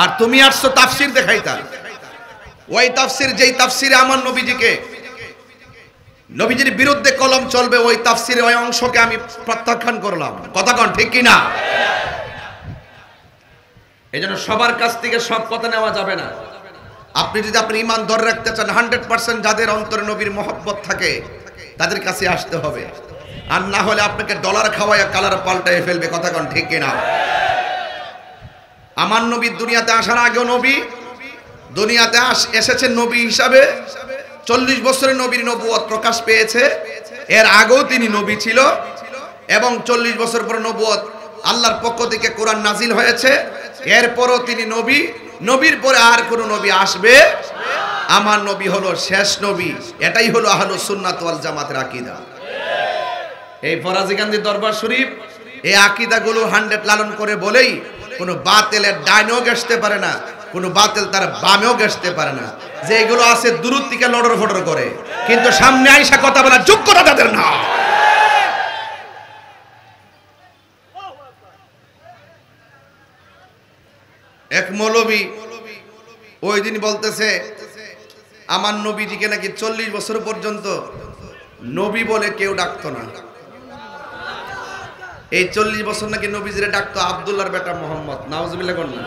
আর তুমি আসছো তাফসির দেখাইতা, ওই তাফসির যেই তাফসিরে আমার নবীজির বিরুদ্ধে কলম চলবে ওই তাফসিরে ওই অংশকে আমি প্রত্যাখ্যান করলাম। কথা কোন ঠিক কিনা? এইজন্য সবার কাছ থেকে সব কথা নেওয়া যাবে না। আপনি যদি আপনার ঈমান ধরে রাখতে চান 100% যাদের অন্তরে নবীর মহব্বত থাকে তাদের কাছে আসতে হবে। আর না হলে আপনাকে ডলার খাওয়ায়া কালার পাল্টায় ফেলবে। কথা কোন ঠিক কিনা? আমার নবী দুনিয়াতে আসার আগেও নবী, দুনিয়াতে এসেছেন নবী হিসাবে। 40 বছরের নবীর নবুয়ত প্রকাশ পেয়েছে। এর আগেও তিনি নবী ছিল এবং 40 বছর পর নবুয়ত আল্লাহর পক্ষ থেকে কোরআন নাজিল হয়েছে। এরপরও তিনি নবী, নবীর পরে আর কোন নবী আসবে? আমার নবী হলো শেষ নবী। এটাই হলো আহলুস সুন্নাত ওয়াল জামাতের আকীদা। এই ফরাজিকান্দি দরবার শরীফ এই আকীদাগুলো 100 লালন করে বলেই কোনো বাতিলের ডাইনেও গেছতে পারে না, কোনো বাতিল তার বামেও গেছতে পারে না। যে এগুলো আছে দূর থেকে লড়র ফড়র করে, কিন্তু সামনে আইসা কথা বলার যোগ্যতা তাদের না। এক মৌলবী ওই দিন বলতেছে আমার নবীজিকে নাকি 40 বছর পর্যন্ত নবী বলে কেউ ডাকতো না। এই 40 বছর নাকি নবীজিরে ডাকতো আব্দুল্লাহর বেটা মোহাম্মদ। নাউজুবিল্লাহ করুন।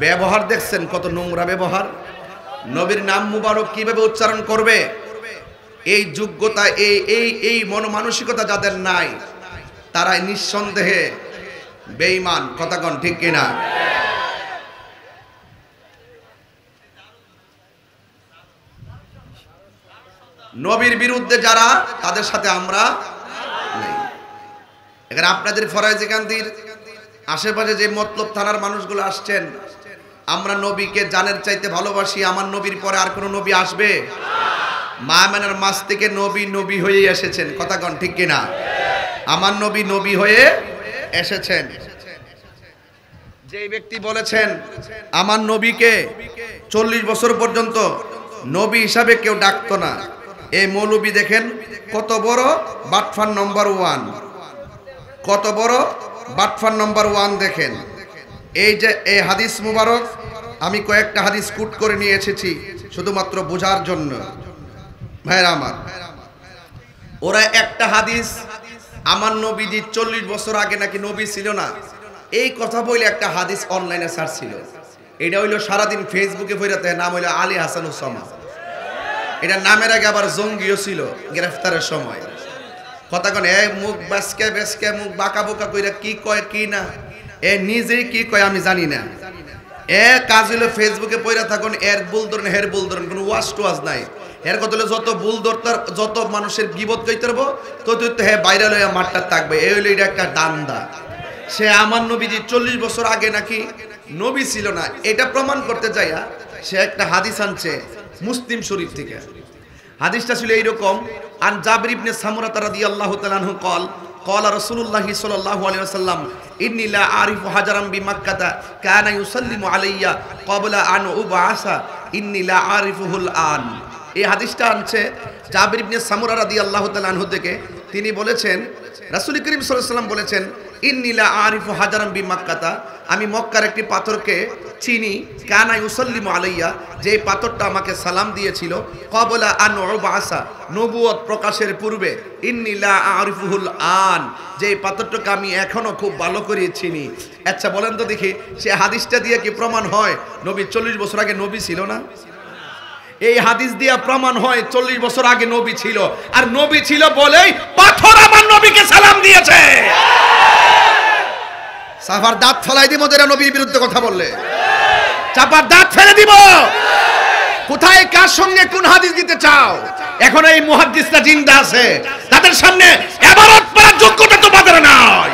ব্যবহার দেখছেন কত নোংরা ব্যবহার। নবীর নাম মুবারক কিভাবে উচ্চারণ করবে এই যোগ্যতা এই মনোমানসিকতা যাদের নাই তারা নিঃসন্দেহে বেঈমান। কথা কোন ঠিক কিনা? নবীর বিরুদ্ধে যারা তাদের সাথে আমরা নেই। এখানে আপনাদের ফরাজিকান্দির আশেপাশে যে মতলব থানার মানুষগুলো আসছেন, আমরা নবীকে জানের চাইতে ভালোবাসি। আমার নবীর পরে আর কোনো নবী আসবে? মা মেনার মাস থেকে নবী হয়ে এসেছেন। কথা কোন ঠিক কিনা? আমার নবী হয়ে এসেছেন। যে ব্যক্তি বলেছেন আমার নবীকে 40 বছর পর্যন্ত নবী হিসাবে কেউ ডাকতো না, এই মৌলবী দেখেন কত বড় বাটফার নম্বর 1। কত বড় বাটফার নম্বর 1 দেখেন। এই যে এই হাদিস মুবারক আমি কয়েকটা হাদিস কোট করে নিয়ে এসেছি শুধুমাত্র বোঝার জন্য। ভাইরা আমার, ওরা একটা হাদিস আমার নবীজি 40 বছর আগে নাকি নবী ছিল না, এই কথা বলে একটা হাদিস অনলাইনে সার্চ ছিল, এটা হইলো সারাদিন ফেসবুকে ফেরাতে, নাম হইলো আলী হাসানুসমা। এটা নামের আগে আবার জঙ্গিও ছিল গ্রেফতারের সময়। কথা কন এ মুখ বেসকে বেসকে মুখ বাঁকা বোকা কইরা কি কয় কি না, এ নিজেই কি কয় আমি জানি না। এ কাজ হইলো ফেসবুকে পয়রা থাকুন, এর বুল ধরেন হের বুল ধরেন, কোনো ওয়াশ টোয়াজ নাই। এর কথা হলো যত বুল ধরতার, যত মানুষের গিবত কইতে পারবো তত হ্যাঁ বাইরে লইয়া মাঠটা থাকবে। এই হইলো এটা একটা দান্দা। সে আমার নবীজি 40 বছর আগে নাকি নবী ছিল না এটা প্রমাণ করতে যাইয়া সে একটা হাদিস আনছে মুসলিম শরীফ থেকে। হাদিসটা ছিল এইরকম, আন জাবির ইবনে সামুরা রাদিয়াল্লাহু তাআলা আনহু قال قال رسول الله صلى الله عليه وسلم إني لا أعرف حجرا بمكة كان يسلم علي قبل أن أبعث إني لا أعرفه الآن। এই হাদিসটা আনছে জাবির ইবনে সামুরা রাদিয়াল্লাহু তাআলা আনহু থেকে। তিনি বলেছেন রাসূল করিম সাল্লাল্লাহু আলাইহি ওয়াসাল্লাম বলেছেন ইন্নী লা আরিফু হাজারাম বিমাক্কাতা, আমি মক্কার একটি পাথরকে চিনি, কানা ইউসাল্লিমু আলাইয়া, যে পাথরটা আমাকে সালাম দিয়েছিল, ক্বাবলা আন উবাসা, নবুয়ত প্রকাশের পূর্বে, ইন্নী লা আরিফুহুল আন, যে পাথরটাকে আমি এখনো খুব ভালো করে চিনি। আচ্ছা বলেন তো দেখি, সে হাদিসটা দিয়ে কি প্রমাণ হয় নবী 40 বছর আগে নবী ছিল না? এই হাদিস দিয়া প্রমাণ হয় 40 বছর আগে নবী ছিল, আর নবী ছিল বলেই পাথর আমার নবীকে সালাম দিয়েছে। সাফার দাঁত ফেলাই দিব যারা নবীর বিরুদ্ধে কথা বললে, চাপার দাঁত ফেলে দিব। কোথায় কার সঙ্গে কোন হাদিস দিতে চাও? এখন এই মুহাদ্দিসরা জিন্দা আছে, তাদের সামনে ইবারত পড়ার যোগ্যতা তোমাদের নাই।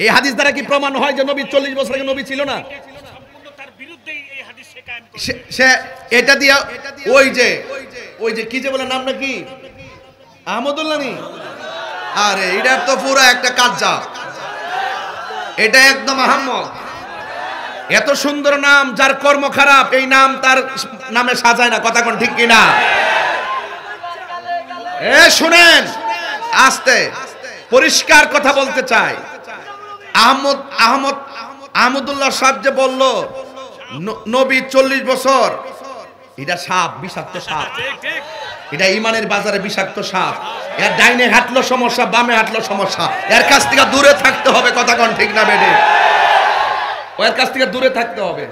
এই হাদিস দ্বারা কি প্রমাণ হয় যে নবী 40 বছর আগে নবী ছিল না? সে এটা দিয়া ওই যে কি যে বলে নামটা কি আহমদুল্লাহ নি, আরে এটা তো পুরো একটা কাজ্জা, এটা একদম আহমদ। এত সুন্দর নাম, যার কর্ম খারাপ এই নাম তার নামে সাজায় না। কথা কোন ঠিক কিনা? এ শুনেন, আস্তে পরিষ্কার কথা বলতে চাই। আহমদুল্লাহ সাহেব যে বলল নবী 40 বছর, এটা সাপ, বিষাক্ত সাপ, এটা ইমানের বাজারে বিষাক্ত সাপ। এর ডাইনে হাঁটলো সমস্যা, বামে হাঁটলো সমস্যা, এর কাছ থেকে দূরে থাকতে হবে। কথা কোন ঠিক না বেডে? ওর কাছ থেকে দূরে থাকতে হবে।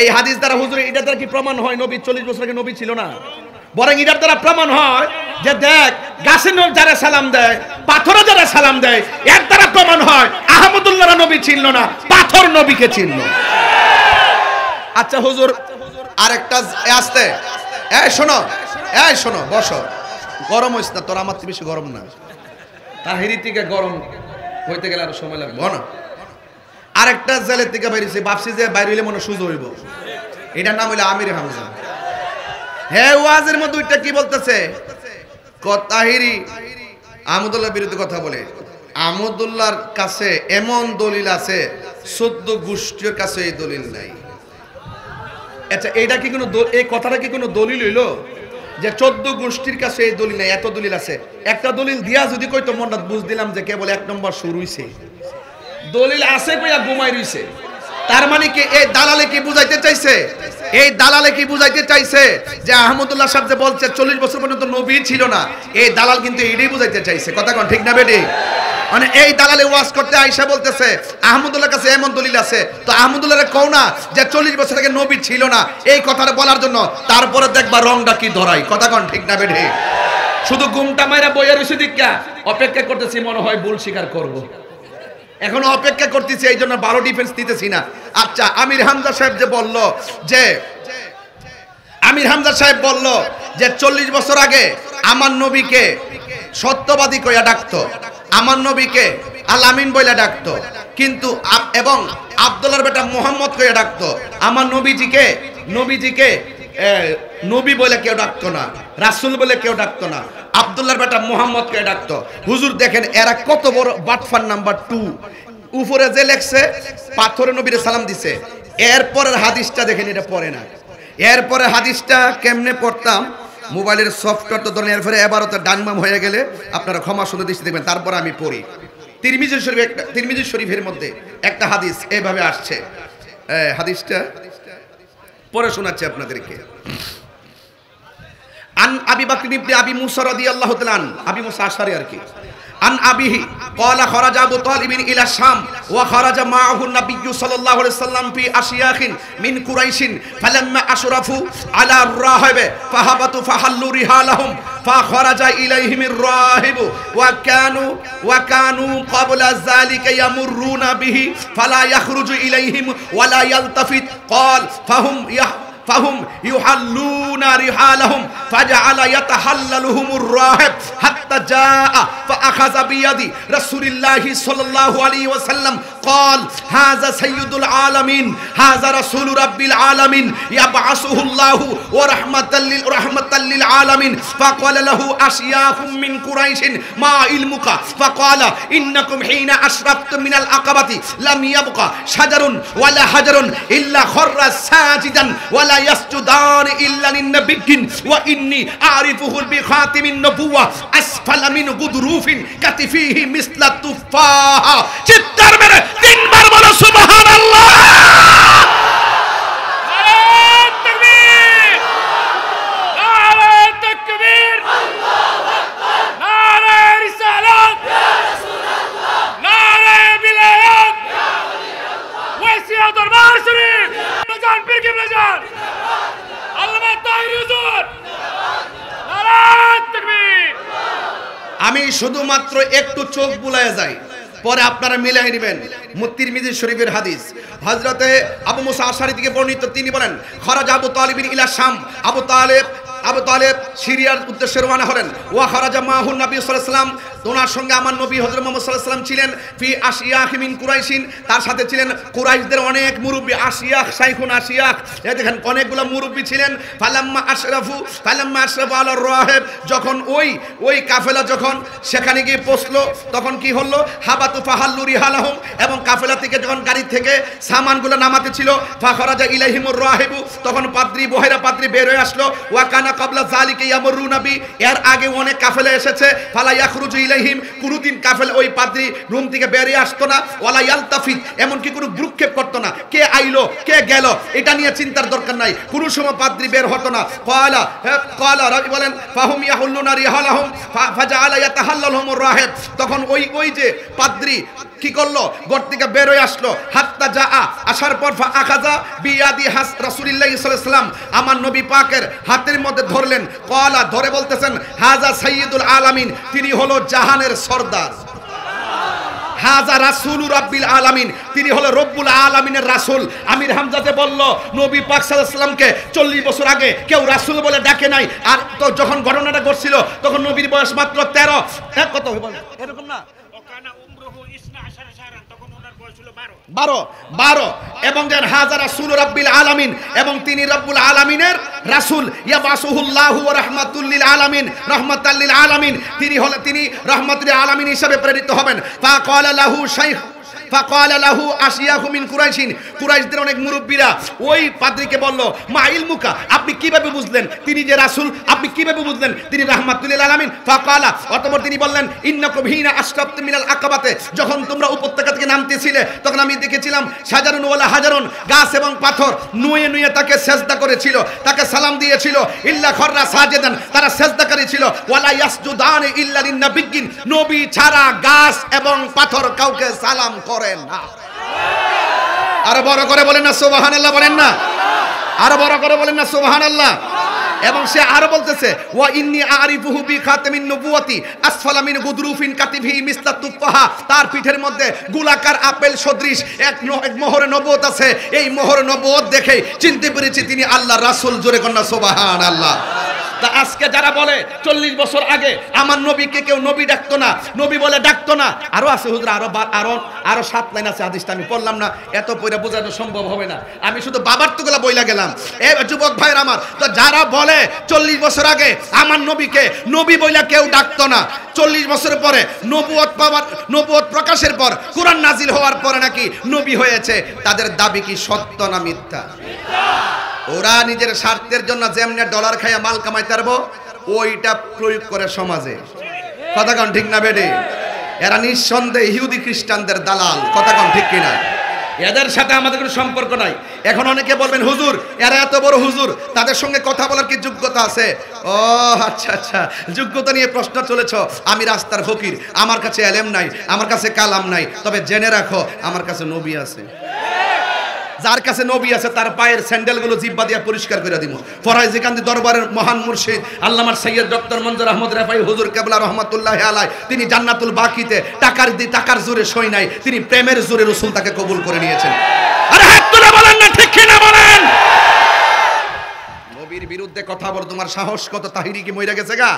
এই হাদিস দ্বারা হুজুর এটা দ্বারা কি প্রমাণ হয় নবী 40 বছর আগে নবী ছিল না? বরং এটার দ্বারা প্রমাণ হয় যে দেখ গাছের যারা সালাম দেয়, পাথরে যারা সালাম দেয়, এর দ্বারা প্রমাণ হয় আহমদুল্লাহ নবী ছিল না, পাথর নবীকে চিনল। আচ্ছা হুজুর আরেকটা আসতে, এই শোনো বসো, গরম হইস না তোর, আমার তো বেশি গরম না, তাহিরি থেকে গরম হইতে গেলে আরো সময় লাগবে না। আরেকটা জেলের থেকে বাইরেছে, ভাবছি যে বাইরে হইলে মনে সুযোগ হইব, এটার নাম হইলো আমির হামজা। হ্যাঁ ওয়াজের মধ্যে ওইটা কি বলতেছে, তাহিরি আহমদুল্লাহর বিরুদ্ধে কথা বলে। আহমদুল্লাহর কাছে এমন দলিল আছে 14 গোষ্ঠীর কাছে এই দলিল নাই। আচ্ছা এইটা কি কোনো, এই কথাটা কি কোনো দলিল হইলো যে 14 গোষ্ঠীর কাছে এই দলিল নাই? এত দলিল আছে, একটা দলিল দিয়া যদি কইতো মনটা বুঝ দিলাম যে কেবল 1 নম্বর শুরু হইছে, দলিল আছে কইয়া ঘুমাই রইছে। তার মানে কি এই দালালে কি বুঝাইতে চাইছে? এই দালালে কি বুঝাইতে চাইছে যে আহমদুল্লাহ সাহেব যে বলছে 40 বছর পর্যন্ত নবী ছিল না, এই দালাল কিন্তু এটাই বুঝাইতে চাইছে। কথা কোন ঠিক না বেডি? মানে এই দালালে ওয়াজ করতে আয়েশা বলতেছে আহমদুল্লাহর কাছে এমন দলিল আছে, তো আহমদুল্লাহরে কও না যে 40 বছর আগে নবী ছিল না, এই কথাটা বলার জন্য। তারপরে দেখবা রংটা কি ধরাই। কথা কোন ঠিক না বেডি? শুধু গুমটা মাইরা বইয়া রইছে দিক্কা অপেক্ষা করতেছি, মনে হয় ভুল স্বীকার করব, এখনো অপেক্ষা করতেছি, এই জন্য ভালো ডিফেন্স দিতেছি না। আচ্ছা আমির হামজা সাহেব যে বলল যে 40 বছর আগে আমার নবীকে সত্যবাদী কইয়া ডাকতো, আমার নবীকে আল আমিন বইলা ডাকতো, কিন্তু এবং আব্দুল্লাহর বেটা মুহাম্মদ কইয়া ডাকতো, আমার নবীজিকে নবী বলে কেউ ডাকতো না, রাসূল বলে কেউ ডাকতো না, আব্দুল্লাহর বেটা মুহাম্মদ কে ডাকতো। হুজুর দেখেন এরা কত বড় বাটফার। নাম্বার 2 উপরে যে লেখছে পাথরে নবীরে সালাম দিছে, এরপরের হাদিসটা দেখেন, এটা পড়ে না। এরপরে হাদিসটা কেমনে পড়তাম, মোবাইলের সফটওয়্যার তো ধরেন, এরপরে এবারও তো ডানবাম হয়ে গেলে আপনারা ক্ষমা সুন্দর দৃষ্টি দেখবেন। তারপরে আমি পড়ি। তিরমিজি শরীফের মধ্যে একটা হাদিস এইভাবে আসছে, হাদিসটা পরে শোনাচ্ছি আপনাদেরকে। আন আবি বকর ইবনে আবি মুসা রাদিয়াল্লাহু তাআলা আন, আবি মুসা আশআরী আর কি, আন আবিহি ক্বালা খারাজা আবু তালিব ইলা শাম ওয়া খারাজা মাআহু নবিয়্যু সাল্লাল্লাহু আলাইহি ওয়াসাল্লাম ফি আশিয়াখিন মিন কুরাইশিন ফালাম্মা আশরাফু আলা রাহিব ফাহাবাতু ফাহাল্লু রিহালাহুম ফাখারাজা ইলাইহিম আর-রাহিব ওয়া কানু ক্বাবলা যালিকা ইয়ামুরুনা বিহি ফালা ইয়াখরুজু ইলাইহিম ওয়া লা ইয়ালতাফিত ক্বাল فهم يحلون رحالهم فجعل يتحللهم الراهب حتى جاء فأخذ بيد رسول الله صلى الله عليه وسلم قال هذا سيد العالمين هذا رسول رب العالمين يبعثه الله ورحمة للعالمين فقال له أشياخ من قريش ما علمك فقال إنكم حين أشرفتم من العقبة لم يبقى شجر ولا حجر إلا خر ساجدا ولا يسجدان إلا للنبي وإني أعرفه بخاتم النبوة أسفل من غضروف كتفيه مثل التفاح চিৎকার মেরে তিনবার বলো সুবহানাল্লাহ আমি শুধুমাত্র একটু চোখ বুলায়ে যাই পরে আপনারা মিলাই নেবেন তিরমিজি শরীফের হাদিস হযরতে আবু মুসা আশআরী থেকে বর্ণিত তিনি বলেন খারাজা আবু তালিব ইলা শাম আবু তালেব সিরিয়ার উদ্দেশ্যে রওনা হলেন ওয়া খারাজা মাহু নবী সাল্লাল্লাহু আলাইহি ওয়াসাল্লাম ওনার সঙ্গে আমার নবী হযরত মুহাম্মদ সাল্লাল্লাহু আলাইহি ওয়াসাল্লাম ছিলেন ফি আশিয়াখ মিন কুরাইশিন তার সাথে ছিলেন কুরাইশদের অনেক মুরব্বি আশিয়াখ শাইখুন আশিয়াখ এই দেখেন অনেকগুলো মুরব্বি ছিলেন ফালাম্মা আশরাফু আলা রাহিব যখন ওই কাফেলা যখন সেখানে গিয়ে পৌঁছলো তখন কি হলো হাবাতু ফাহাল্লু রিহালাহুম এবং কাফেলা থেকে যখন গাড়ি থেকে সামানগুলো নামাতে ছিল ফাখারাজা ইলাইহিমুর রাহিবু তখন পাদ্রী বহেরা পাদ্রী বের হয়ে আসলো ওয়া কানা ক্বাবলা যালিকা ইয়ামুরুনা বি এর আগে অনেক কাফেলা এসেছে ফালা ইয়াখরুজু ইলাইহিম কোনদিন কাফেলা ওই পাদ্রী রুম থেকে বেরিয়ে আসতো না ওয়ালা ইয়ালতাফিত এমন কি কোনো ভ্রুক্ষেপ করতো না কে আইলো কে গেল এটা নিয়ে চিন্তার দরকার নাই কোন সময় পাদ্রী বের হতো না ক্বালা রাবি বলেন ফাহুম ইয়াহুল্লুনা রিহালাহুম ফাজাআলা ইয়াতাহাল্লালহুমুর রাহিব তখন ওই যে পাদ্রী কি করলো ঘর থেকে বের হয়ে আসলো হাত্তা জাআ আসার পর আখাযা বিয়াদি রাসূলুল্লাহ সাল্লাল্লাহু আলাইহি ওয়াসাল্লাম আমার নবী পাকের হাতের মধ্যে ধরলেন ক্বালা ধরে বলতেছেন হাযা সাইয়্যিদুল আলামিন তিনি হলো জাহানের সরদার হাযা রাসূলুর রাব্বিল আলামিন তিনি হলো রব্বুল আলামিনের রাসূল আমির হামজাতে বলল নবী পাক সাল্লাল্লাহু আলাইহি ওয়াসাল্লামকে 40 বছর আগে কেউ রাসূল বলে ডাকে নাই আর তো যখন ঘটনাটা ঘটছিল তখন নবীর বয়স মাত্র 13 কত বল এরকম না ওকানা উমরুহু 12 শাহরান তখন ওনার বয়স ছিল 12 এবং যেন হাযা রাসূলুর রাব্বিল আলামিন এবং তিনি রব্বুল আলামিনের রাসূল ইয়াবাসুহুল্লাহু ওয়া রাহমাতুল লিল আলামিন রাহমাতাল লিল আলামিন তিনি রাহমাতুল লিল আলামিন হিসেবে প্রেরিত হবেন ফাকালা লাহু শাইখ ফাকালা লাহু আশিয়াহু মিন কুরাইশিন কুরাইশদের অনেক মুরব্বিরা ওই পাদ্রীকে বলল মা ইলমুকা আপনি কিভাবে বুঝলেন তিনি যে রাসূল আপনি কিভাবে বুঝলেন তিনি রাহমাতুল লিল আলামিন ফাকালা অতঃপর তিনি বললেন ইন্নাকুম হিনা আশরাফতুম মিনাল আকাবাতে যখন তোমরা উপত্যকা থেকে নামতেছিলে তখন আমি দেখেছিলাম সাজারুন ওয়ালা হাজারুন গাছ এবং পাথর নুয়ে নুয়ে তাকে সিজদা করেছিল তাকে সালাম দিয়েছিল ইল্লা খররা সাজিদান তারা সিজদাকারী ছিল ওয়ালা ইয়াসজুদান ইল্লা লিন-নাবিয়্যিন নবী ছাড়া গাছ এবং পাথর কাউকে সালাম করে না আরো বড় করে বলেন না সুবহানাল্লাহ বলেন না আরো বড় করে বলেন না সুবহানাল্লাহ এবং সে আরো বলতেছে ওয়া ইন্নী আরিফুহু বি খাতামিন নবুওয়াতি আসফালা মিন গুদরুফিন কাতিফি মিসলা তুফাহা তার পিঠের মধ্যে গোলাকার আপেল সদৃশ এক মোহরে নবুয়ত আছে এই মোহরে নবুয়ত দেখে চিনতে পেরেছি তিনি আল্লাহর রাসূল জোরে কন্না সুবহানাল্লাহ তা আজকে যারা বলে 40 বছর আগে আমার নবীকে কেউ নবী ডাকতো না নবী বলে ডাকতো না আরো আছে হুজুর আরো 7 লাইন আছে হাদিসটা আমি পড়লাম না এত পড়ে বোঝানো সম্ভব হবে না আমি শুধু বাবার তোগুলা বইলা গেলাম এই যুবক ভাইরা আমার তো যারা বলে 40 বছর আগে আমার নবীকে নবী বইলা কেউ ডাকতো না 40 বছর পরে নবুয়ত প্রকাশের পর কুরআন নাজিল হওয়ার পরে নাকি নবী হয়েছে তাদের দাবি কি সত্য না মিথ্যা ওরা নিজের স্বার্থের জন্য যেমনে ডলার খাইয়া মাল কামাইতে পারবো ওইটা প্রয়োগ করে সমাজে কথা কোন ঠিক না বেডি এরা নিঃসন্দেহে ইহুদি খ্রিস্টানদের দালাল কথা কোন ঠিক কিনা এদের সাথে আমাদের কোনো সম্পর্ক নাই। এখন অনেকে বলবেন হুজুর এরা এত বড় হুজুর, তাদের সঙ্গে কথা বলার কি যোগ্যতা আছে? ও আচ্ছা আচ্ছা, যোগ্যতা নিয়ে প্রশ্ন চলেছ। আমি রাস্তার ফকির, আমার কাছে এলেম নাই, আমার কাছে কালাম নাই, তবে জেনে রাখো আমার কাছে নবী আছে। যার কাছে নবী আছে তার পায়ের স্যান্ডেলগুলো জিব্বা দিয়ে পরিষ্কার করে দিব। ফরাইজি কান্দি দরবারের মহান মুর্শিদ আল্লামা সৈয়দ ডক্টর মঞ্জুর আহমদ রাফাই হুজুর কেবলা রহমাতুল্লাহি আলাইহি, তিনি জান্নাতুল বাকিতে টাকার জোরে সই নাই, তিনি প্রেমের জোরে রাসূল তাকে কবুল করে নিয়েছেন। আরে হাত তুলে বলেন না ঠিক কি না বলেন। নবীর বিরুদ্ধে কথা বল, তোমার সাহস কত? তাহিরি কি মইরা গেছে গা?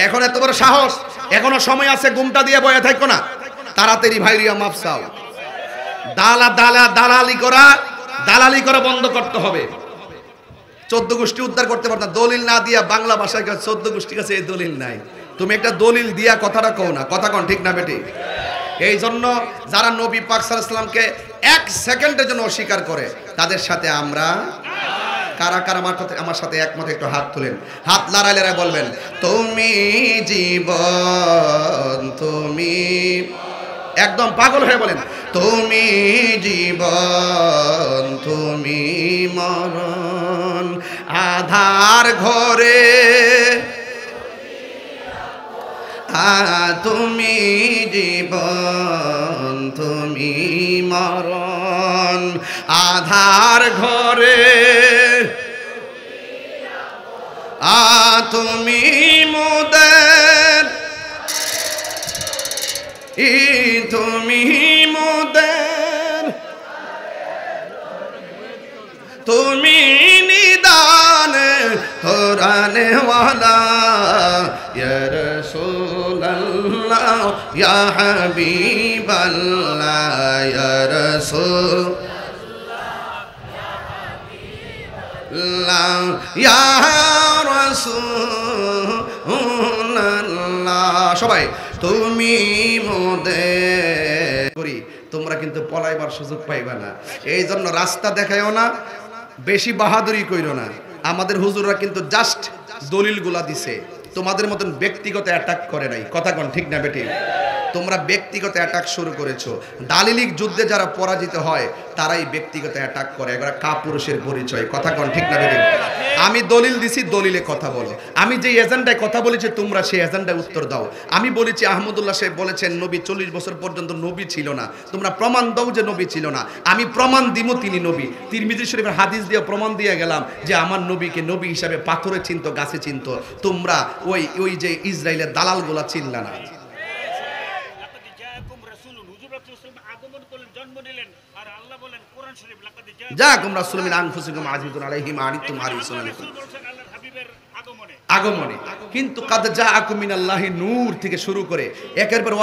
এখন এত বড় সাহস? এখনো সময় আছে, ঘুমটা দিয়ে বয়ে থাকো না, তাড়াতাড়ি ভাইরিয়া মাফ চাও। দালালি করা বন্ধ করতে হবে। 14 গোষ্ঠী উদ্ধার করতে পারত না, দলিল না দিয়া বাংলা ভাষায় 14 গোষ্ঠীর কাছে এই দলিল নাই। তুমি একটা দলিল দিয়া কথাটা কও না, কথা কোন ঠিক না বেটি? এই জন্য যারা নবী পাক সাল্লাল্লাহু আলাইহি ওয়াসাল্লামকে 1 সেকেন্ডের জন্য অস্বীকার করে তাদের সাথে আমরা কারা কারা আমার সাথে একমত একটু হাত তুলেন, হাত লড়াইলে বলবেন তুমি জীবন, তুমি একদম পাগল হয়ে বলেন তুমি জীবন, তুমি মরণ, আধার ঘরে তুমি জীবন, তুমি মরণ, আধার ঘরে তুমি মোদের, তুমি মোদের, তুমি নিদান কোরআনে ওয়ালা ইয়া রাসূলুল্লাহ ইয়া হাবিবাল্লাহ ইয়া রাসূলুল্লাহ ইয়া রাসূলুল্লাহ। সবাই তুমি মোদের করি, তোমরা কিন্তু পলাইবার সুযোগ পাইবা না। এই জন্য রাস্তা দেখায়ও না, বেশি বাহাদুরি কইরো না। আমাদের হুজুররা কিন্তু জাস্ট দলিলগুলা দিছে, তোমাদের মতন ব্যক্তিগত অ্যাটাক করে নাই। কথা কোন ঠিক না বেটি? তোমরা ব্যক্তিগত অ্যাটাক শুরু করেছো। দালিলিক যুদ্ধে যারা পরাজিত হয় তারাই ব্যক্তিগত অ্যাটাক করে, এগুলা কাপুরুষের পরিচয়। কথা কোন ঠিক না বেটি? আমি দলিল দিছি, দলিলে কথা বলো। আমি যে এজেন্ডায় কথা বলেছি তোমরা সেই এজেন্ডায় উত্তর দাও। আমি বলেছি আহমদুল্লাহ সাহেব বলেছেন নবী 40 বছর পর্যন্ত নবী ছিল না, তোমরা প্রমাণ দাও যে নবী ছিল না। আমি প্রমাণ দিব তিনি নবী। তিরমিজি শরীফের হাদিস দিয়ে প্রমাণ দিয়ে গেলাম যে আমার নবীকে নবী হিসাবে পাথরে চিনতো, গাছে চিনতো। তোমরা ওই যে ইসরায়েলের দালালগুলা চিনলা না। জাকুম রাসূলুম মিন আনফুসিকুম আজিজুন আলাইহি মা আনিতুম হারিসুন আলাইকুম আগমনে। কিন্তু কাদ জাআকুম মিনাল্লাহি নূর থেকে শুরু করে একের পর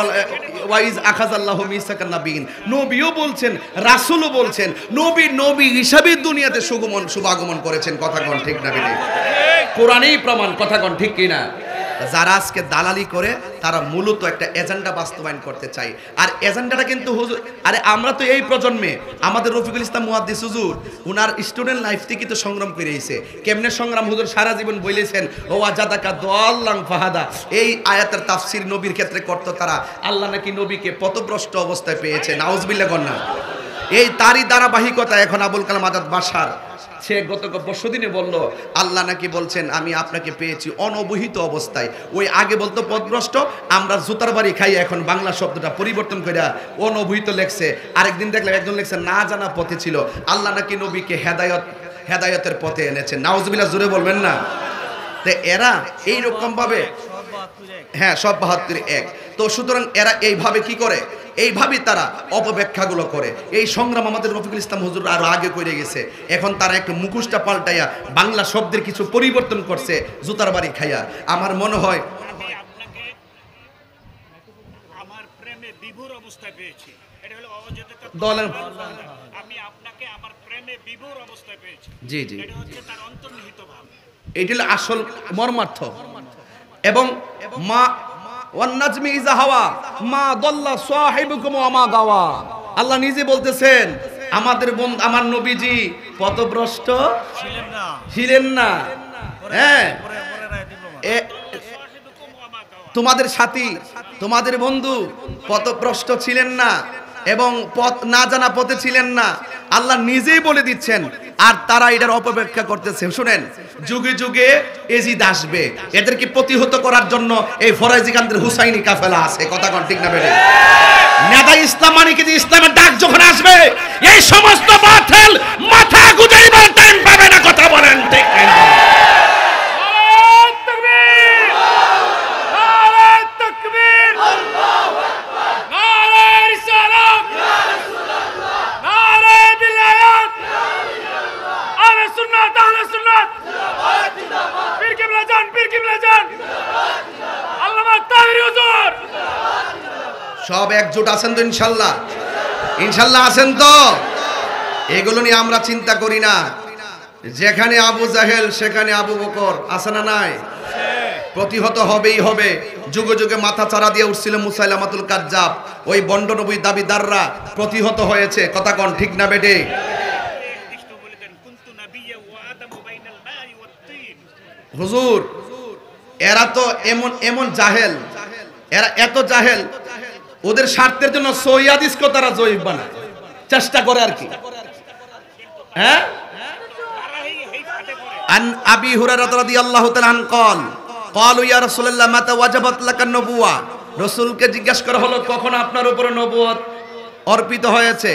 ওয়াইজ আখাযাল্লাহু মিসাকান নাবিয়িন, নবীও বলছেন, রাসূলও বলছেন, নবী হিসাবে দুনিয়াতে শুভাগমন করেছেন। কথা কোন ঠিক না বেটি? কোরআনেই প্রমাণ। কথা কোন ঠিক কি না? যারা আজকে দালালি করে তারা মূলত একটা এজেন্ডা বাস্তবায়ন করতে চায়। আর এজেন্ডাটা কিন্তু হুজুর, আরে আমরা তো এই প্রজন্মে আমাদের রফিকুল ইসলাম মুহাদ্দিস হুজুর উনার স্টুডেন্ট লাইফ থেকে তো সংগ্রাম করে এসেছে। কেমনে সংগ্রাম হুজুর সারা জীবন বলেছেন, ও আজাদাকা দাল্লান ফাহাদা। এই আয়াতের তাফসীর নবীর ক্ষেত্রে করতো তারা। আল্লাহ নাকি নবীকে পথভ্রষ্ট অবস্থায় পেয়েছে, নাউজুবিল্লাহ কন্যা। এই তারই ধারাবাহিকতা এখন আবুল কালাম আজাদ বাশার, সে গত পরশুদিনে বলল আল্লাহ নাকি বলছেন আমি আপনাকে পেয়েছি অনবহিত অবস্থায়। ওই আগে বলতো পথভ্রষ্ট, আমরা জুতার বাড়ি খাই, এখন বাংলা শব্দটা পরিবর্তন করে অনবহিত লেখছে। আরেকদিন দেখলাম একজন লেখছে না জানা পথে ছিল। আল্লাহ নাকি নবীকে হেদায়েতের পথে এনেছেন। নাউজুবিল্লাহ, জোরে বলবেন না? তো এরা এইরকম ভাবে, হ্যাঁ সব 72 এক। তো সুতরাং এরা এইভাবে কি করে, এইভাবে তারা অপব্যাখ্যাগুলো করে। এই সংগ্রাম আমাদের রফিকুল ইসলাম হুজুর আরো আগে করে গেছে। এখন তারা একটু মুখোশটা পাল্টাইয়া বাংলা শব্দের কিছু পরিবর্তন করছে জুতার বাড়ি খাইয়া। আমার মনে হয় আমার প্রেমে বিভোর অবস্থায় পেয়েছি, এটা হলো অযোগ্যতা। আমি আপনাকে আমার প্রেমে বিভোর অবস্থায় পেয়েছি। জি জি, এটা হচ্ছে তার অন্তর্নিহিত ভাব, এটি হলো আসল মর্মার্থ। এবং মা ওয়ান্নাজমি ইযা হাওয়া মা দাল্লা সাহিবুকুম ওয়া মা গাওয়া। আল্লাহ নিজে বলতেছেন আমাদের বন্ধু আমার নবীজি পথভ্রষ্ট ছিলেন না। হ্যাঁ, তোমাদের সাথী তোমাদের বন্ধু পথভ্রষ্ট ছিলেন না। এবং পথ না জানা পথে ছিলেন না, আল্লাহ নিজেই বলে দিচ্ছেন, আর তারা এটার অপব্যাখ্যা করতেছে। শুনেন, যুগে যুগে এজিদ আসবে, এদেরকে প্রতিহত করার জন্য এই ফরাইজিকান্দের হুসাইনি কাফেলা আছে। কথা কোন ঠিক না বেড়ে? নেতা ইসলাম মানে কি, ইসলামের ডাক যখন আসবে এই সমস্ত বাতিল মাথা গুজাইবার টাইম পাবে না। কথা বলেন ঠিক না? সব একজোট আছেন তো ইনশাল্লাহ? ইনশাল্লাহ আছেন তো? এগুলো নিয়ে আমরা চিন্তা করি না। যেখানে আবু জাহেল সেখানে আবু বকর, আছে না নাই? প্রতিহত হবেই হবে। যুগে যুগে মাথা চারা দিয়ে উঠছিল মুসাইলামাতুল কাজ্জাব, ওই বন্ড নবী দাবিদাররা প্রতিহত হয়েছে। কথা কোন ঠিক না বেটে? হুজুর, এরা তো এমন এমন জাহেল, এরা এত জাহেল, ওদের স্বার্থের জন্য সহিহ হাদিসকে তারা জয়ীফ বানায়, চেষ্টা করে আর কি। হ্যাঁ, আন আবি হুরায়রা রাদিয়াল্লাহু তাআলা আন قال قالوا يا رسول الله متى وجبت لك النبوة। রাসূলকে জিজ্ঞাসা করা হলো, কখন আপনার উপরে নবুয়ত অর্পিত হয়েছে,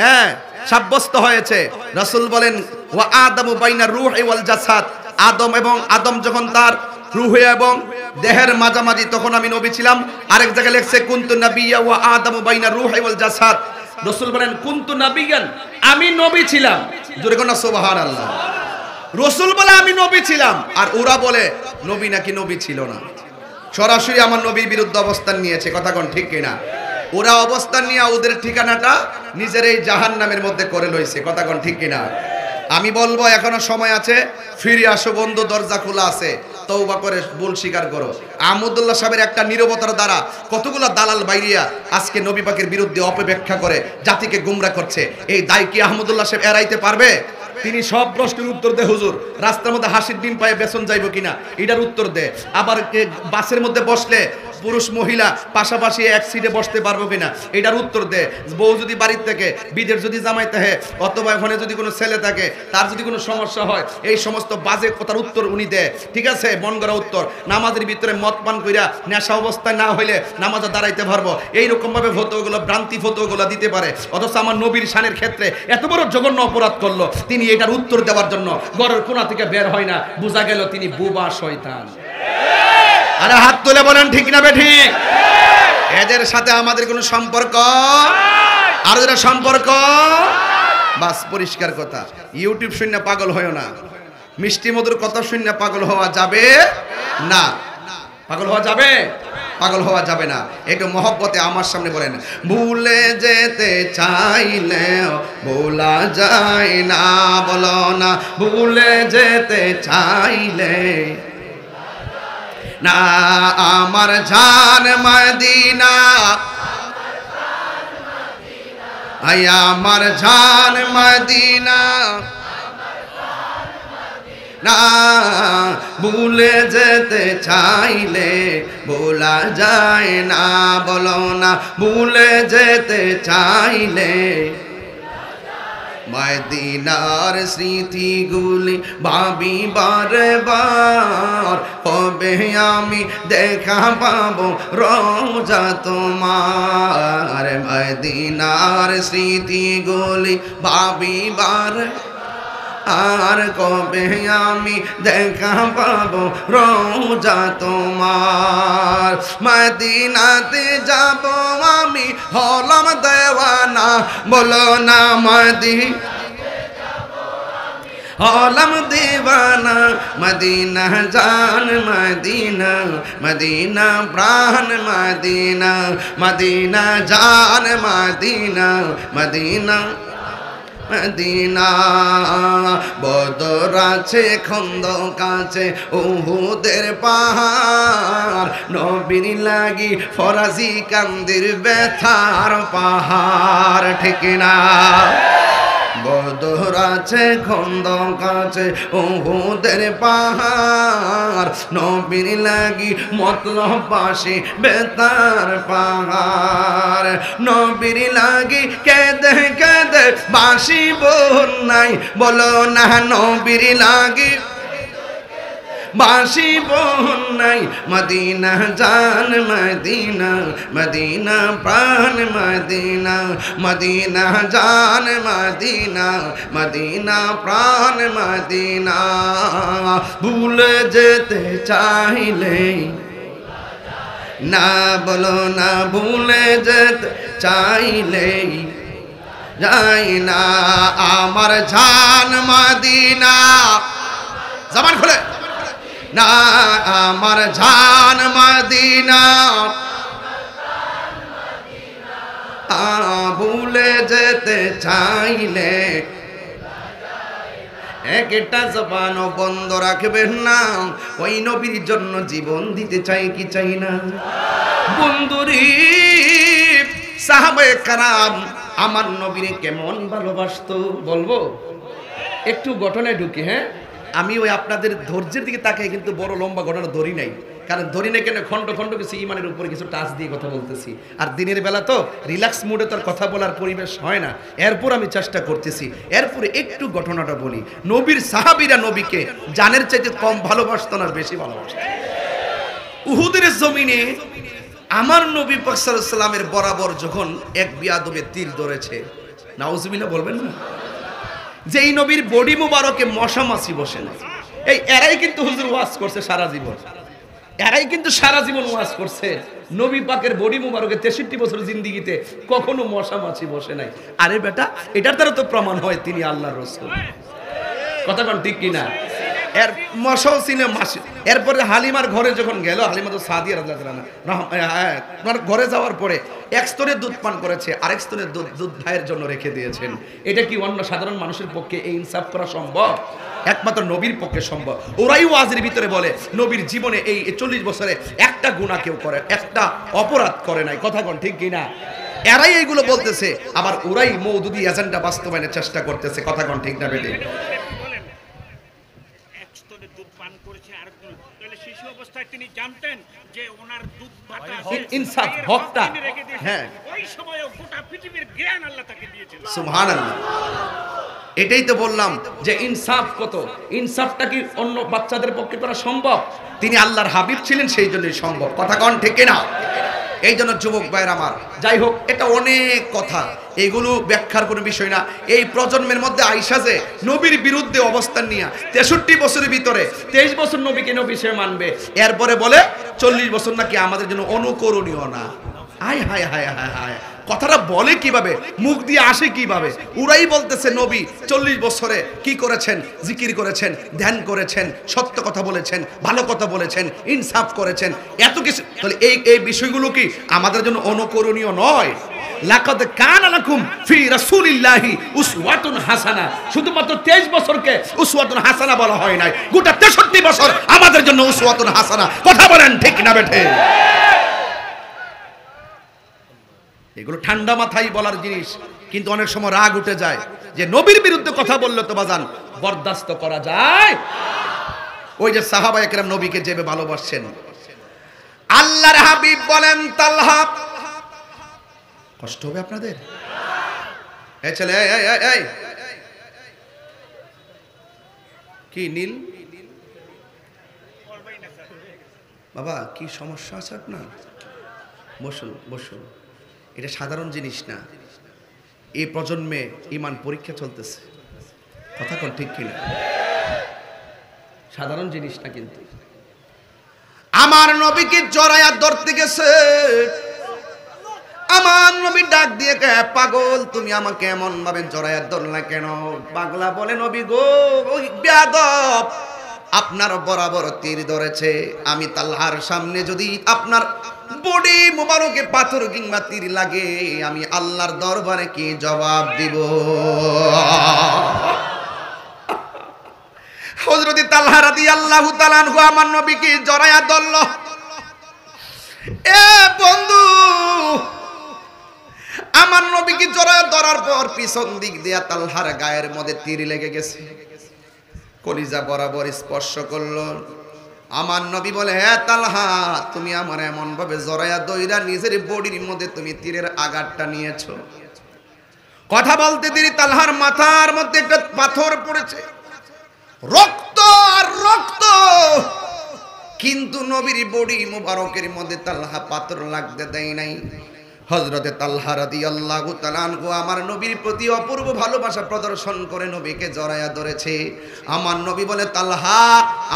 হ্যাঁ সাব্যস্ত হয়েছে? রাসূল বলেন, ওয়া আদামু বাইনা রূহি ওয়াল জাসাদ। আদম যখন তার রূহে এবং দেহের মাঝামাঝি, তখন আমি নবী ছিলাম। আরেক জায়গায় লেখছে কুনতু নাবিয়্যা ওয়া আদামু বাইনা রূহি ওয়াল জাসাদ। রাসূল বলেন, কুনতু নাবিয়্যান, আমি নবী ছিলাম। জোরে কোন সুবহানাল্লাহ। রাসূল বলে আমি নবী ছিলাম, আর ওরা বলে নবী নাকি নবী ছিল না। সরাসরি আমার নবীর বিরুদ্ধে অবস্থান নিয়েছে। কথা কোন ঠিক কিনা? ওরা অবস্থান নিয়ে ওদের ঠিকানাটা নিজের এই জাহান্নামের মধ্যে করে লইছে। কথা কোন ঠিক কিনা? আমি বলবো এখনো সময় আছে, ফিরে আসো বন্ধু, দরজা খোলা আছে, তওবা করে ভুল স্বীকার করো। আহমদুল্লাহ সাহেবের একটা নীরবতার দ্বারা কতগুলো দালাল বাইরিয়া আজকে নবী পাকের বিরুদ্ধে অপব্যাখ্যা করে জাতিকে গুমরা করছে। এই দায় কি আহমদুল্লাহ সাহেব এড়াইতে পারবে? তিনি সব প্রশ্নের উত্তর দেয়। হুজুর, রাস্তার মধ্যে হাসির ডিম পায়ে বেসন যাইব কিনা, এটার উত্তর দেয়। আবার বাসের মধ্যে বসলে পুরুষ মহিলা পাশাপাশি এক সিটে বসতে পারবো কিনা, এটার উত্তর দেয়। বউ যদি বাড়ির থেকে, বিদেশ যদি জামাই থাকে, অথবা ওখানে যদি কোনো ছেলে থাকে, তার যদি কোনো সমস্যা হয়, এই সমস্ত বাজে কথার উত্তর উনি দেয়। ঠিক আছে, মন গড়া উত্তর। নামাজের ভিতরে মদ পান কইরা নেশা অবস্থায় না হইলে নামাজে দাঁড়াইতে পারবো, এইরকম ভাবে ফতোয়াগুলো, ভ্রান্তি ফতোয়াগুলো দিতে পারে। অথচ আমার নবীর শানের ক্ষেত্রে এত বড় জঘন্য অপরাধ করলো, তিনি এটার উত্তর দেওয়ার জন্য ঘরের কোণা থেকে বের হয় না। বোঝা গেল তিনি বুবা শয়তান। আরে হাত তুলে বলেন ঠিক না বেঠিক? এদের সাথে আমাদের কোনো সম্পর্ক, আর এদের সম্পর্ক বাস পরিষ্কার কথা। ইউটিউব শূন্য পাগল হয় না, মিষ্টি মধুর কথা শূন্য পাগল হওয়া যাবে না। পাগল হওয়া যাবে? পাগল হওয়া যাবে না। একটু মহব্বতে আমার সামনে বলেন, ভুলে যেতে চাইলে ভোলা যায় না। বলো না, ভুলে যেতে চাইলে না। আমার জান মদিনা, আয় আমার জান মদিনা, না ভুলে যেতে চাইলে ভোলা যায় না। বলো না, ভুলে যেতে চাইলে। মদিনার স্মৃতিগুলি ভাবি বারে বার, কবে আমি দেখা পাবো রোজা তোমার। মদিনার স্মৃতিগুলি ভাবি বারে, আর কবে আমি দেখা পাবো রোজা তোমার। মদিনাতে যাব আমি হলাম দেওয়ানা। বলো না, হলাম দেওয়ানা। মদিনা জান মদিনা, মদিনা প্রাণ মদিনা, মদিনা জান মদিনা, মদিনা মদিনা। বদর আছে, খন্দক আছে, উহুদের পাহাড়, নবীর লাগি ফরাজি কান্দির ব্যথার পাহাড়। ঠিক না? বদর আছে, খন্দক আছে, উহুদের পাহাড়, নবীর লাগি মতলব পাশে বেতার পাহাড়, নবীর লাগি কেঁদে কেঁদে বাসি বোন নাই, বলো না নবীর লাগি বাসি বোন নাই, মদিনা জান মদিনা, মদিনা প্রাণ মদিনা, মদিনা জান মদিনা, মদিনা প্রাণ মদিনা। ভুলে যেতে চাইলে না, বলো না ভুলে যেতে চাইলে যাই না, আমার জান মদিনা। জবান খুলে না, আমার জান মদিনা, ভুলে যেতে চাইলে একটা জবানও বন্ধ রাখবেন না, ওই নবীর জন্য জীবন দিতে চাই কি চাই না? বন্ধুরি সাহাবায়ে কারাম আমার নবীরে কেমন ভালোবাসতো বলবো? একটু ঘটনায় ঢুকি। হ্যাঁ, আমি ওই আপনাদের ধৈর্যের দিকে তাকাই, কিন্তু বড় লম্বা ঘটনা ধরি নাই, কারণ ধরি নাই কেন, খন্ড খন্ড কিছু ইমানের উপরে কিছু টাচ দিয়ে কথা বলতেছি, আর দিনের বেলা তো রিল্যাক্স মুডে তোর কথা বলার পরিবেশ হয় না, এরপর আমি চেষ্টা করতেছি। এরপরে একটু ঘটনাটা বলি। নবীর সাহাবীরা নবীকে জানের চাইতে কম ভালোবাসতো না, বেশি ভালোবাসতো। উহুদের জমিনে আমার নবী পাক সাল্লাল্লাহু আলাইহি ওয়াসাল্লামের বরাবর যখন এক বিয়াদবে তীর ধরেছে, নাউজুবিল্লাহ বলবেন না, যেই নবীর বডি মুবারকে মশা মাছি বসে না, এই এরাই কিন্তু হুজুর ওয়াজ করছে সারা জীবন, এরাই কিন্তু সারা জীবন ওয়াজ করছে নবী পাকের বডি মুবারকে 63 বছর জিন্দেগিতে কখনো মশা মাছি বসে নাই। আরে বেটা, এটার দ্বারা তো প্রমাণ হয় তিনি আল্লাহর রাসূল। কথা বল ঠিক কিনা? এর মশাও ছিল মাসি। এরপরে হালিমার ঘরে যখন গেল, হালিমা তো সাদিয়া রাদিয়াল্লাহু আনহা ঘরে যাওয়ার পরে এক স্তরের দুধ পান করেছে, আরেক স্তরের দুধ ভাইয়ের জন্য রেখে দিয়েছেন। এটা কি অন্য সাধারণ মানুষের পক্ষে এই ইনসাফ করা সম্ভব? একমাত্র নবীর পক্ষে সম্ভব। ওরাই ওয়াজের ভিতরে বলে নবীর জীবনে এই 40 বছরে একটা গুনাহ কেউ করে, একটা অপরাধ করে নাই। কথা কোন ঠিক কিনা? এরাই এইগুলো বলতেছে, আবার ওরাই মওদুদি এজেন্ডা বাস্তবায়নের চেষ্টা করতেছে। কথা কোন ঠিক না বেটি? শিশু অবস্থায় তিনি জানতেন যে ওনার দুধ ভাতা ইনসাফ হকটা, হ্যাঁ, ওই সময় গোটা পৃথিবীর জ্ঞান আল্লাহ তাকে দিয়েছিলেন। সুবহানাল্লাহ। এটাই তো বললাম যে ইনসাফ কত, ইনসাফটা কি অন্য বাচ্চাদের পক্ষে করা সম্ভব? তিনি আল্লাহর হাবিব ছিলেন, সেই জন্যই সম্ভব। কথা কোন ঠিক না? এই জন্য যুবক ভাইয়ের আমার, যাই হোক, এটা অনেক কথা, এগুলো ব্যাখ্যার কোনো বিষয় না। এই প্রজন্মের মধ্যে আইসা যে নবীর বিরুদ্ধে অবস্থান নিয়ে 63 বছরের ভিতরে 23 বছর নবীকে নবী সে মানবে, এরপরে বলে 40 বছর নাকি আমাদের জন্য অনুকরণীয় না। হায় হায় হায় হায় হায়, কথাটা বলে কিভাবে, মুখ দিয়ে আসে কিভাবে? ওরাই বলতেছে নবী 40 বছরে কি করেছেন? জিকির করেছেন, ধ্যান করেছেন, সত্য কথা বলেছেন, ভালো কথা বলেছেন, ইনসাফ করেছেন, এত কিছু। তাহলে এই বিষয়গুলো কি আমাদের জন্য অনুকরণীয় নয়? লাকাদ কানা লাকুম ফি রাসূলিল্লাহি উসওয়াতুন হাসানা। শুধুমাত্র 23 বছরকে উসওয়াতুন হাসানা বলা হয় নাই, গোটা 63 বছর আমাদের জন্য উসওয়াতুন হাসানা। কথা বলেন ঠিক না বেঠে? এগুলো ঠান্ডা মাথায় বলার জিনিস, কিন্তু অনেক সময় রাগ উঠে যায় যে নবীর বিরুদ্ধে কথা বললে তো বাজান বরদাস্ত করা যায়। ওই যে সাহাবায়ে কেরাম নবীকে যেভাবে ভালোবাসছেন, আল্লাহর হাবিব বলেন তালহা, কষ্ট হবে আপনাদের? এই ছেলে, এই কি নীল বাবা, কি সমস্যা আছে আপনার? বসুন বসুন, এটা সাধারণ জিনিস না। এই প্রজন্মে ঈমান পরীক্ষা চলতেছে। কথা কোন ঠিক কিনা? সাধারণ জিনিস না কিন্তু। আমার নবীকে জড়ায়া ধরতে গেছে, আমার নবী ডাক দিয়ে কে, পাগল তুমি আমাকে এমন ভাবে জড়ায়া ধরলা কেন? পাগলা বলে, নবী গো, ওই বেয়াদব আপনার বরাবর তীর ধরেছে, আমি তালহার সামনে যদি আপনার বডি মুবারকে পাথর কিংবা তীর লাগে, আমি আল্লাহর দরবারে কি জবাব দিব? হযরত তালহা রাদিয়াল্লাহু তাআলা আনহু আমার নবীকে জড়ায়া ধরল। এ বন্ধু, আমার নবীকে জড়ায় ধরার পর পিছন দিক দিয়া তালহার গায়ের মধ্যে তীর লেগে গেছে, কলিজা বরাবর স্পর্শ করলো। আমার নবী বলে, হ্যাঁ তালহা, তুমি আমার এমন ভাবে জড়ায়া দইরা নিজের বডির মধ্যে তুমি তীরের আঘাতটা নিয়েছো। কথা বলতে দেরি তালহার মাথার মধ্যে একটা পাথর পড়েছে, রক্ত আর রক্ত, কিন্তু নবীর বডি মুবারকের মধ্যে তালহা পাথর লাগতে দেয় নাই। হযরতে তালহা রাদিয়াল্লাহু তাআলা আনহু আমার নবীর প্রতি অপূর্ব ভালোবাসা প্রদর্শন করে নবীকে জড়ায়া ধরেছে। আমার নবী বলে, তালহা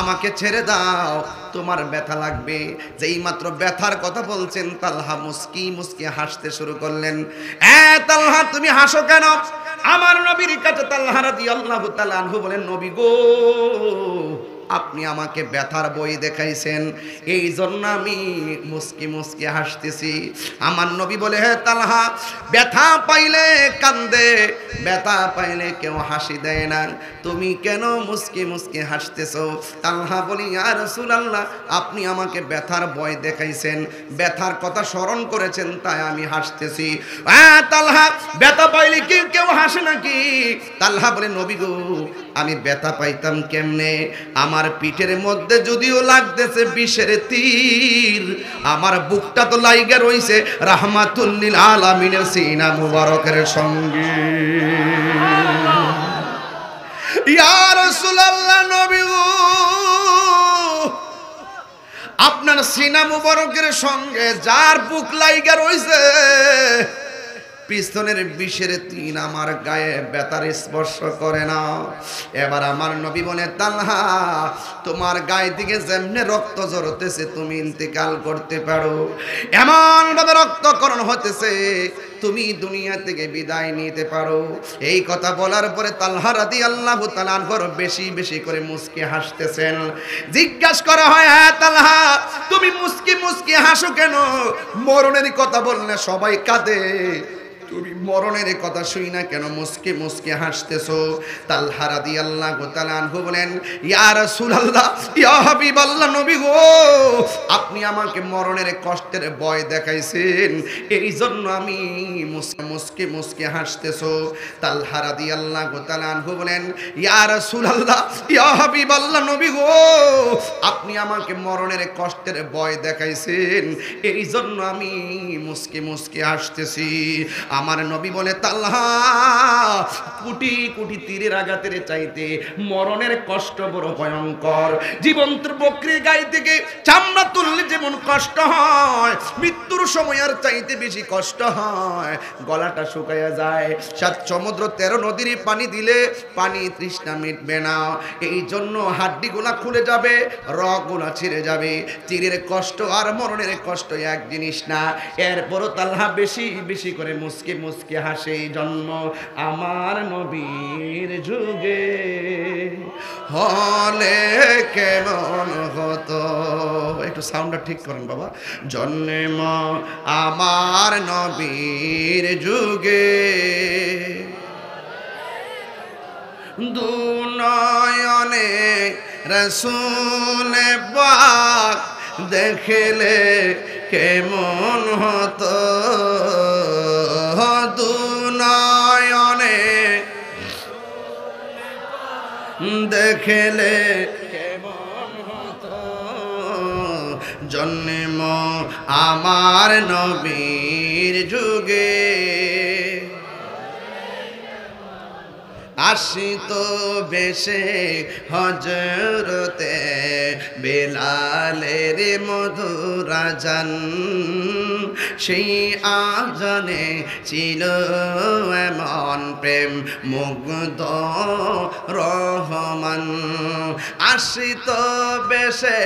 আমাকে ছেড়ে দাও, তোমার ব্যথা লাগবে। যেই মাত্র ব্যথার কথা বলছেন তালহা মুস্কি মুস্কি হাসতে শুরু করলেন। তালহা তুমি হাসো কেন? আমার নবীর কাছে তালহা রাদিয়াল্লাহু তাআলা আনহু বলেন, নবী গো, আপনি আমাকে ব্যথার বই দেখাইছেন, এই জন্য আমি মুস্কি মুস্কি হাসতেছি। আমার নবী বলে, হ্যাঁ তালহা, ব্যথা পাইলে কান্দে, ব্যথা পাইলে কেউ হাসি দেয় না, তুমি কেন মুস্কি মুস্কি হাসতেছো? তালহা বলি, ইয়া রাসূলুল্লাহ, আপনি আমাকে ব্যথার ভয় দেখাইছেন, ব্যথার কথা স্মরণ করেছেন, তাই আমি হাসতেছি। তালহা, ব্যথা পাইলে কি কেউ হাসে নাকি? তালহা বলে, নবী গো, আমি ব্যথা পাইতাম কেমনে? আমার পিঠের মধ্যে যদিও লাগতেছে বিষের তীর, আমার বুকটা তো লাইগা রইছে রাহমাতুল লিল আলামিনের সিনা মুবারকের সঙ্গে। ইয়া রাসূলুল্লাহ, নবী গো, আপনার সিনা মুবারকের সঙ্গে যার বুক লাইগা রইছে, পিস্তনের বিষের তীর আমার গায়ে ব্যথার স্পর্শ করে না। এবার আমার নবী বলে, তালহা, তোমার গায়ে দিকে যেমনে রক্ত ঝরতেছে তুমি ইন্তেকাল করতে পারো, এমন ভাবে রক্তকরণ হতেছে তুমি দুনিয়া থেকে বিদায় নিতে পারো। এই কথা বলার পরে তালহা রাদিয়াল্লাহু তাআলা আনহু বেশি বেশি করে মুস্কি হাসতেছেন। জিজ্ঞাসা করা হয়, হ্যাঁ তালহা, তুমি মুস্কি মুস্কি হাসো কেন? মরণের কথা বললে সবাই কাঁদে, তুমি মরণের কথা শুই না কেন মুস্কি মুস্কি হাসতেছো? তালহা রাদিয়াল্লাহু তাআলা আনহু বলেন, ইয়া রাসূলুল্লাহ, ইয়া হাবিবাল্লাহ, নবী গো, আপনি আমাকে মরণের কষ্টের ভয় দেখাইছেন, এই জন্য আমি মুস্কি মুস্কি হাসতেছো। তালহা রাদিয়াল্লাহু তাআলা আনহু বলেন, ইয়া রাসূলুল্লাহ, ইয়া হাবিবাল্লাহ, নবী গো, আপনি আমাকে মরণের কষ্টের ভয় দেখাইছেন, এই জন্য আমি মুস্কি মুস্কি হাসতেছি। আমার নবী বলে, তালহা, কোটি কোটি তীরের আঘাতের চাইতে মরণের কষ্ট বড় ভয়ঙ্কর। জীবন্ত বকরির গায়ে থেকে চামড়া তুললে যেমন কষ্ট হয়, মৃত্যুর সময় আর চাইতে বেশি কষ্ট হয়। গলাটা শুকায়া যায়, 7 সমুদ্র 13 নদীর পানি দিলে পানি তৃষ্ণা মিটবে না, এই জন্য হাড্ডিগুলা খুলে যাবে, রগগুলা ছিঁড়ে যাবে। তীরের কষ্ট আর মরণের কষ্ট এক জিনিস না। এরপরও তালহা বেশি বেশি করে মুস্কি মুস্কি হাসে। জন্ম আমার নবীর যুগে হলে কেমন হতো, একটু সাউন্ডটা ঠিক করেন বাবা। জন্ম আমার নবীর যুগে দুনয়নে রাসূল পাক দেখলে কেমন হতো, দুনয়নে দেখলে কেমন হতো, জন্ম আমার নবীর যুগে আসিত বেশে হজরতে বেলালের মধুর আজান, সেই আজানে ছিল এমন প্রেম মুগ্ধ রহমান। আসিত বেশে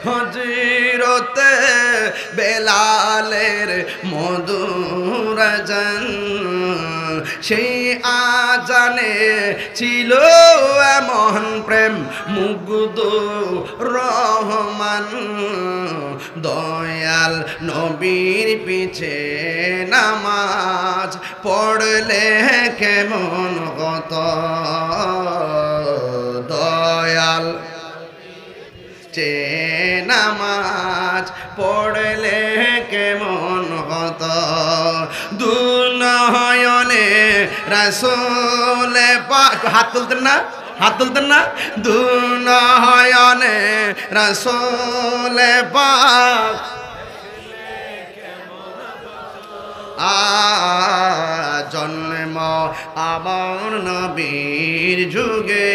হজরতে বেলালের মধুর আজান, সেই আজানে ছিল এমন প্রেম মুগ্ধ রহমান। দয়াল নবীর পিছে নামাজ পড়লে কেমন হতো, দয়াল চে নামাজ পড়লে কেমন হতো, দুনা রাসূলে পাক হাত তুলতেন না হাত তুলতেন না দু নয়নে রাসূলে পাক জন্ম আমার নবীর যুগে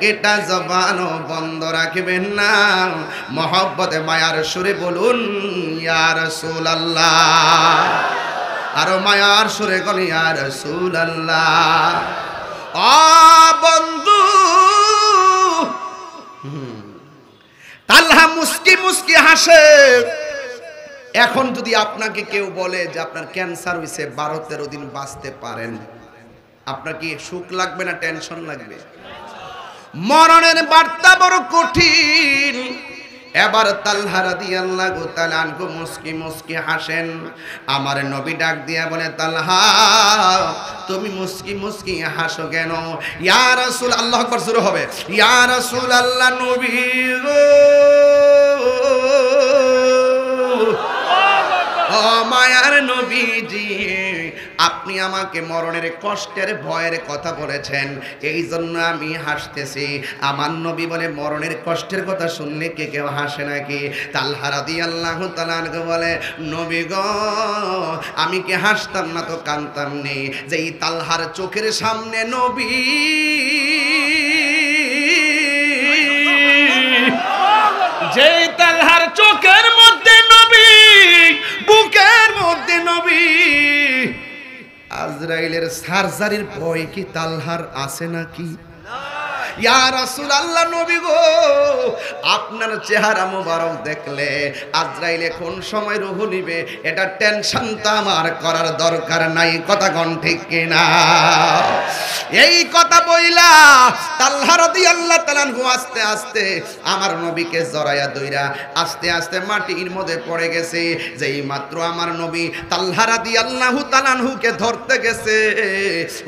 একটা জবানও বন্ধ রাখবেন না মহব্বতে মায়ার সুরে বলুন ইয়া রাসূলুল্লাহ আরো মায়ার সুরে বলুন ইয়া রাসূলুল্লাহ ও বন্ধু তালহা মুস্কি মুস্কি হাসে এখন যদি আপনাকে কেউ বলে যে আপনার ক্যান্সার হইছে 12-13 দিন বাঁচতে পারেন আপনার কি সুখ লাগবে না টেনশন লাগবে মরণের বার্তা বড় কঠিন এবার তালহা রাদিয়াল্লাহু তাআলা আনহু মুস্কি মুস্কি হাসেন আমার নবী ডাক দিয়া বলে তালহা তুমি মুস্কি মুস্কি হাসো কেন ইয়া রাসূল আল্লাহু আকবার শুরু হবে ইয়া রাসূল আল্লাহ নবী গো ও মায়ার নবীজি আপনি আমাকে মরণের কষ্টের ভয়ের কথা বলেছেন এই জন্য আমি হাসতেছি আমার নবী বলে মরণের কষ্টের কথা শুনলে কে কেউ হাসে নাকি তালহা রাদিয়াল্লাহু তাআলা বলে নবী গো আমি কি হাসতাম না তো কাঁদতাম নি যে এই তালহার চোখের সামনে নবী যেই তালহার চোখের মধ্যে নবী বুকের মধ্যে নবী আজরাইলের সার্জারির ভয় কি তালহার আছে নাকি ইয়া রাসূলুল্লাহ নবী গো আপনার চেহারা মোবারক দেখলে আজরাইল কোন সময় রূহ নিবে এটা টেনশন তো আমার করার দরকার নাই কথা কোন ঠিক কিনা এই কথা বইলা তালহা রাদিয়াল্লাহু তাআলা আস্তে আস্তে আমার নবীকে জড়ায়া দইরা আস্তে আস্তে মাটির মধ্যে পড়ে গেছে যেই মাত্র আমার নবী তালহা রাদিয়াল্লাহু তাআলাকে ধরতে গেছে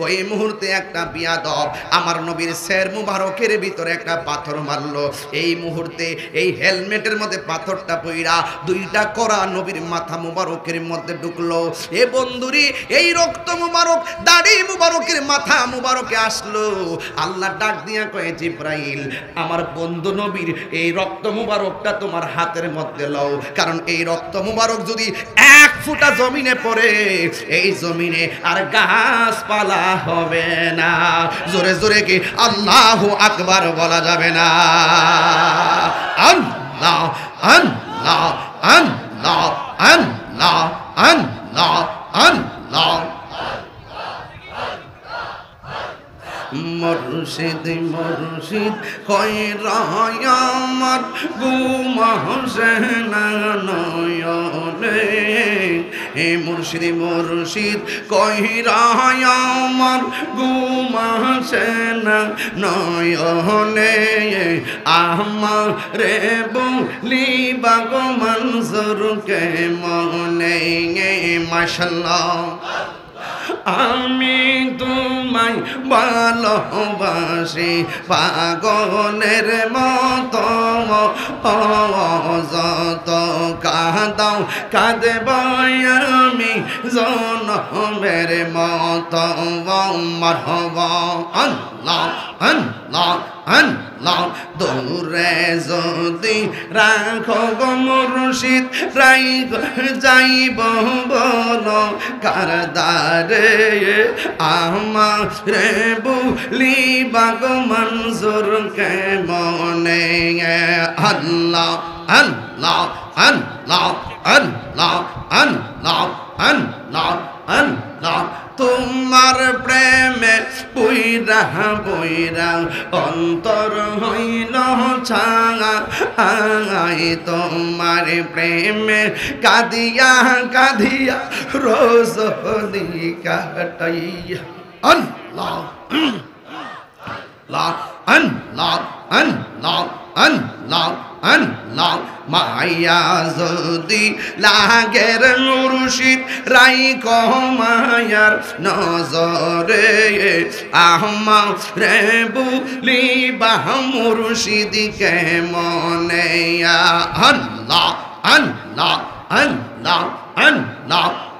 ওই মুহূর্তে একটা বিয়াদব আমার নবীর শের মুবারকের ভিতরে একটা পাথর মারলো এই মুহূর্তে এই হেলমেটের মধ্যে পাথরটা পইরা দুইটা করা নবীর মাথা মুবারকের মধ্যে ঢুকলো এ বন্ধুরি এই রক্ত মুবারক দাড়ি মুবারকের মাথা মুবারকে আসলো আল্লাহ ডাক দিয়া কয়ে জিবরাইল আমার বন্ধু নবীর এই রক্ত মুবারকটা তোমার হাতের মধ্যে লও কারণ এই রক্ত মুবারক যদি এক ফুটা জমিনে পড়ে এই জমিনে আর গাছপালা হবে না জোরে জোরে কি আল্লাহু আকবার বলা যাবে না আল্লাহ আল্লাহ আল্লাহ আল্লাহ আল্লাহ আল্লাহ মুর্শিদ মুর্শিদ কইরা আমার গুম হোসেন নয়নে হে মুর্শিদ মুর্শিদ কইরা আমার গুম হোসেন নয়নে আমারে বলিবা গো মনজুরকে মনে মাশাআল্লাহ আমি তোমায় ভালোবাসি পাগলের মতো যত কাঁদাও কাঁদব আমি জনমের মতো মারহাবা আল্লাহ আল্লাহ আল্লাহ দূরে যদি রাখো গো মুর্শিদ রাইগ যাইব বলো কারদারে আমারে বলিবা গো মনজুর কে মনে আল্লাহ আল্লাহ আল্লাহ আল্লাহ আল্লাহ আল্লাহ আল্লাহ তোমার প্রেমে বইরা বইরা অন্তর হইল ছাঙা আই তোমার প্রেমে কাঁদিয়া কাঁদিয়া রোজনি কাটাইয়া আল্লাহ আল্লাহ আল্লাহ আল্লাহ আল্লাহ আল্লাহ মায়া যদি লাগের মুর্শিদ রাইখো মায়ার নজরে আমারে বলিবা মুর্শিদকে মনে আল্লাহ আল্লাহ আল্লাহ আল্লাহ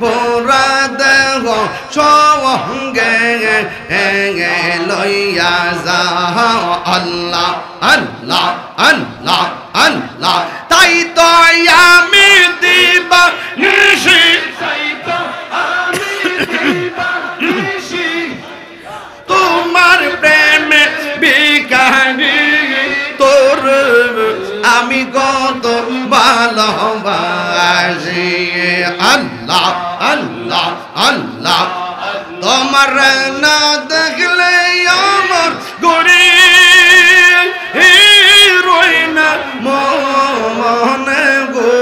পুরা দেহ সঙ্গে লইয়া যাও আল্লাহ আল্লাহ আল্লাহ আল্লাহ তাই তো আমি দিবা নিশি তোমার প্রেমে বিকারি তোর আমি কত ভালোবাসি আল্লাহ আল্লাহ আল্লাহ তোমার না দেখলে আমার গড়ি রই না মনে গো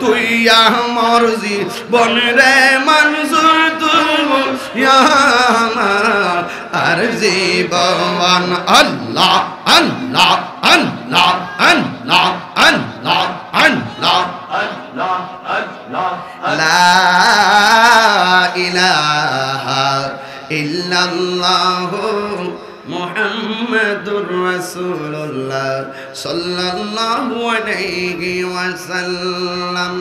তুই আমার জীবন রে মনজুর তুই আমার আর জীবন আল্লাহ আল্লাহ আল্লাহ আল্লাহ আল্লাহ আল্লাহ আল্লাহ আল্লাহ লা ইলাহা ইল্লাল্লাহু মুহাম্মাদুর রাসূলুল্লাহ সাল্লাল্লাহু আলাইহি ওয়াসাল্লাম